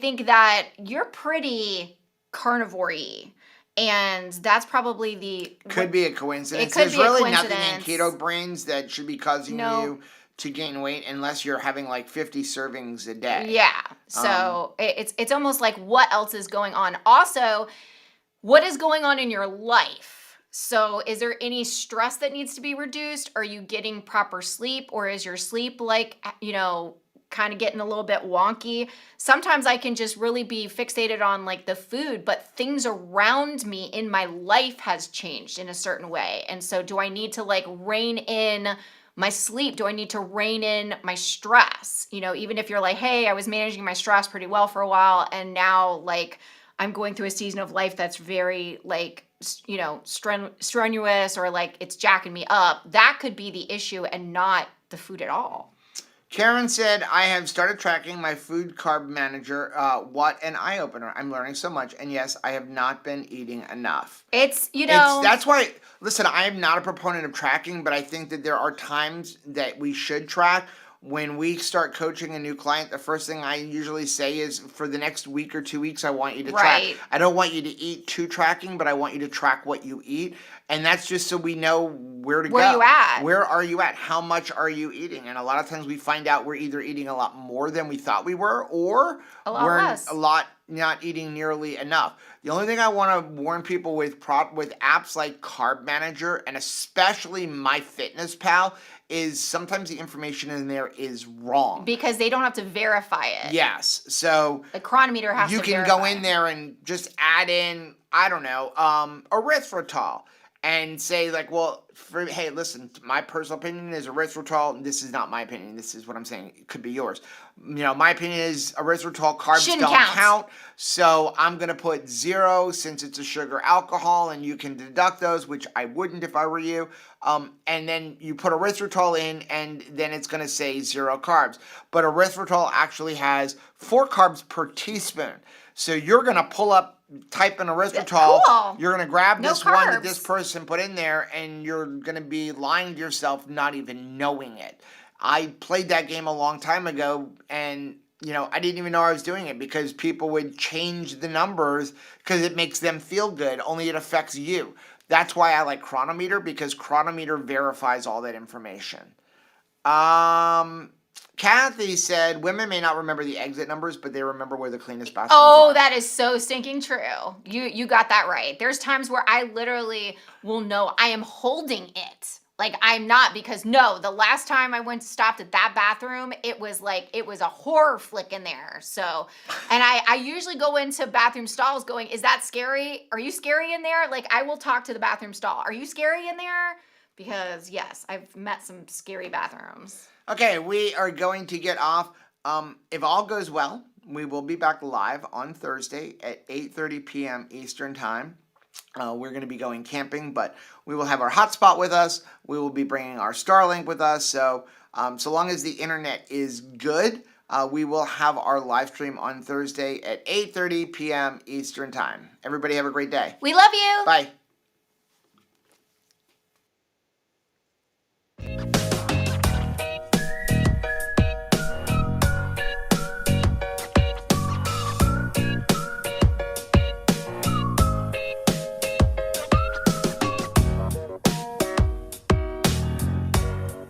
B: think that you're pretty carnivore-y. And that's probably
A: Could be a coincidence.
B: It could
A: There's
B: be a
A: really nothing in
B: coincidence.
A: keto brains that should be causing
B: No.
A: you to gain weight unless you're having like 50 servings a day.
B: Yeah. So it's almost like what else is going on? Also, what is going on in your life? So is there any stress that needs to be reduced? Are you getting proper sleep, or is your sleep like, kind of getting a little bit wonky? Sometimes I can just really be fixated on like the food, but things around me in my life has changed in a certain way. And so do I need to like rein in my sleep? Do I need to rein in my stress? Even if you're like, hey, I was managing my stress pretty well for a while, and now like I'm going through a season of life that's very like, strenuous, or like it's jacking me up. That could be the issue and not the food at all.
A: Karen said, I have started tracking my food carb manager. What an eye-opener. I'm learning so much. And yes, I have not been eating enough.
B: That's
A: why, listen, I am not a proponent of tracking, but I think that there are times that we should track. When we start coaching a new client, the first thing I usually say is, for the next week or 2 weeks, I want you to track. I don't want you to eat to tracking, but I want you to track what you eat. And that's just so we know where to go.
B: Where you at?
A: Where are you at? How much are you eating? And a lot of times we find out we're either eating a lot more than we thought we were, or
B: we're less.
A: a lot not eating nearly enough. The only thing I want to warn people with apps like Carb Manager, and especially MyFitnessPal, is sometimes the information in there is wrong.
B: Because they don't have to verify it.
A: Yes. So
B: the chronometer has to verify.
A: You can go in there and just add in, I don't know, erythritol. And say like, well, hey, listen, my personal opinion is erythritol. This is not my opinion. This is what I'm saying. It could be yours. My opinion is erythrital carbs don't count. So I'm going to put 0 since it's a sugar alcohol, and you can deduct those, which I wouldn't if I were you. And then you put erythritol in, and then it's going to say 0 carbs. But erythritol actually has 4 carbs per teaspoon. So you're going to type in erythritol.
B: Cool.
A: You're going to grab this
B: carbs.
A: one that this person put in there, and you're going to be lying to yourself, not even knowing it. I played that game a long time ago, and I didn't even know I was doing it, because people would change the numbers because it makes them feel good, only it affects you. That's why I like Chronometer, because Chronometer verifies all that information. Kathy said, women may not remember the exit numbers, but they remember where the cleanest bathrooms are.
B: That is so stinking true. You got that right. There's times where I literally will know I am holding it. Like I'm not, because the last time I stopped at that bathroom, it was a horror flick in there. So, and I usually go into bathroom stalls going, is that scary? Are you scary in there? Like I will talk to the bathroom stall. Are you scary in there? Because yes, I've met some scary bathrooms.
A: Okay, we are going to get off. If all goes well, we will be back live on Thursday at 8:30 p.m. Eastern Time. We're going to be going camping, but we will have our hotspot with us. We will be bringing our Starlink with us. So, so long as the internet is good, we will have our live stream on Thursday at 8:30 p.m. Eastern Time. Everybody have a great day.
B: We love you.
A: Bye.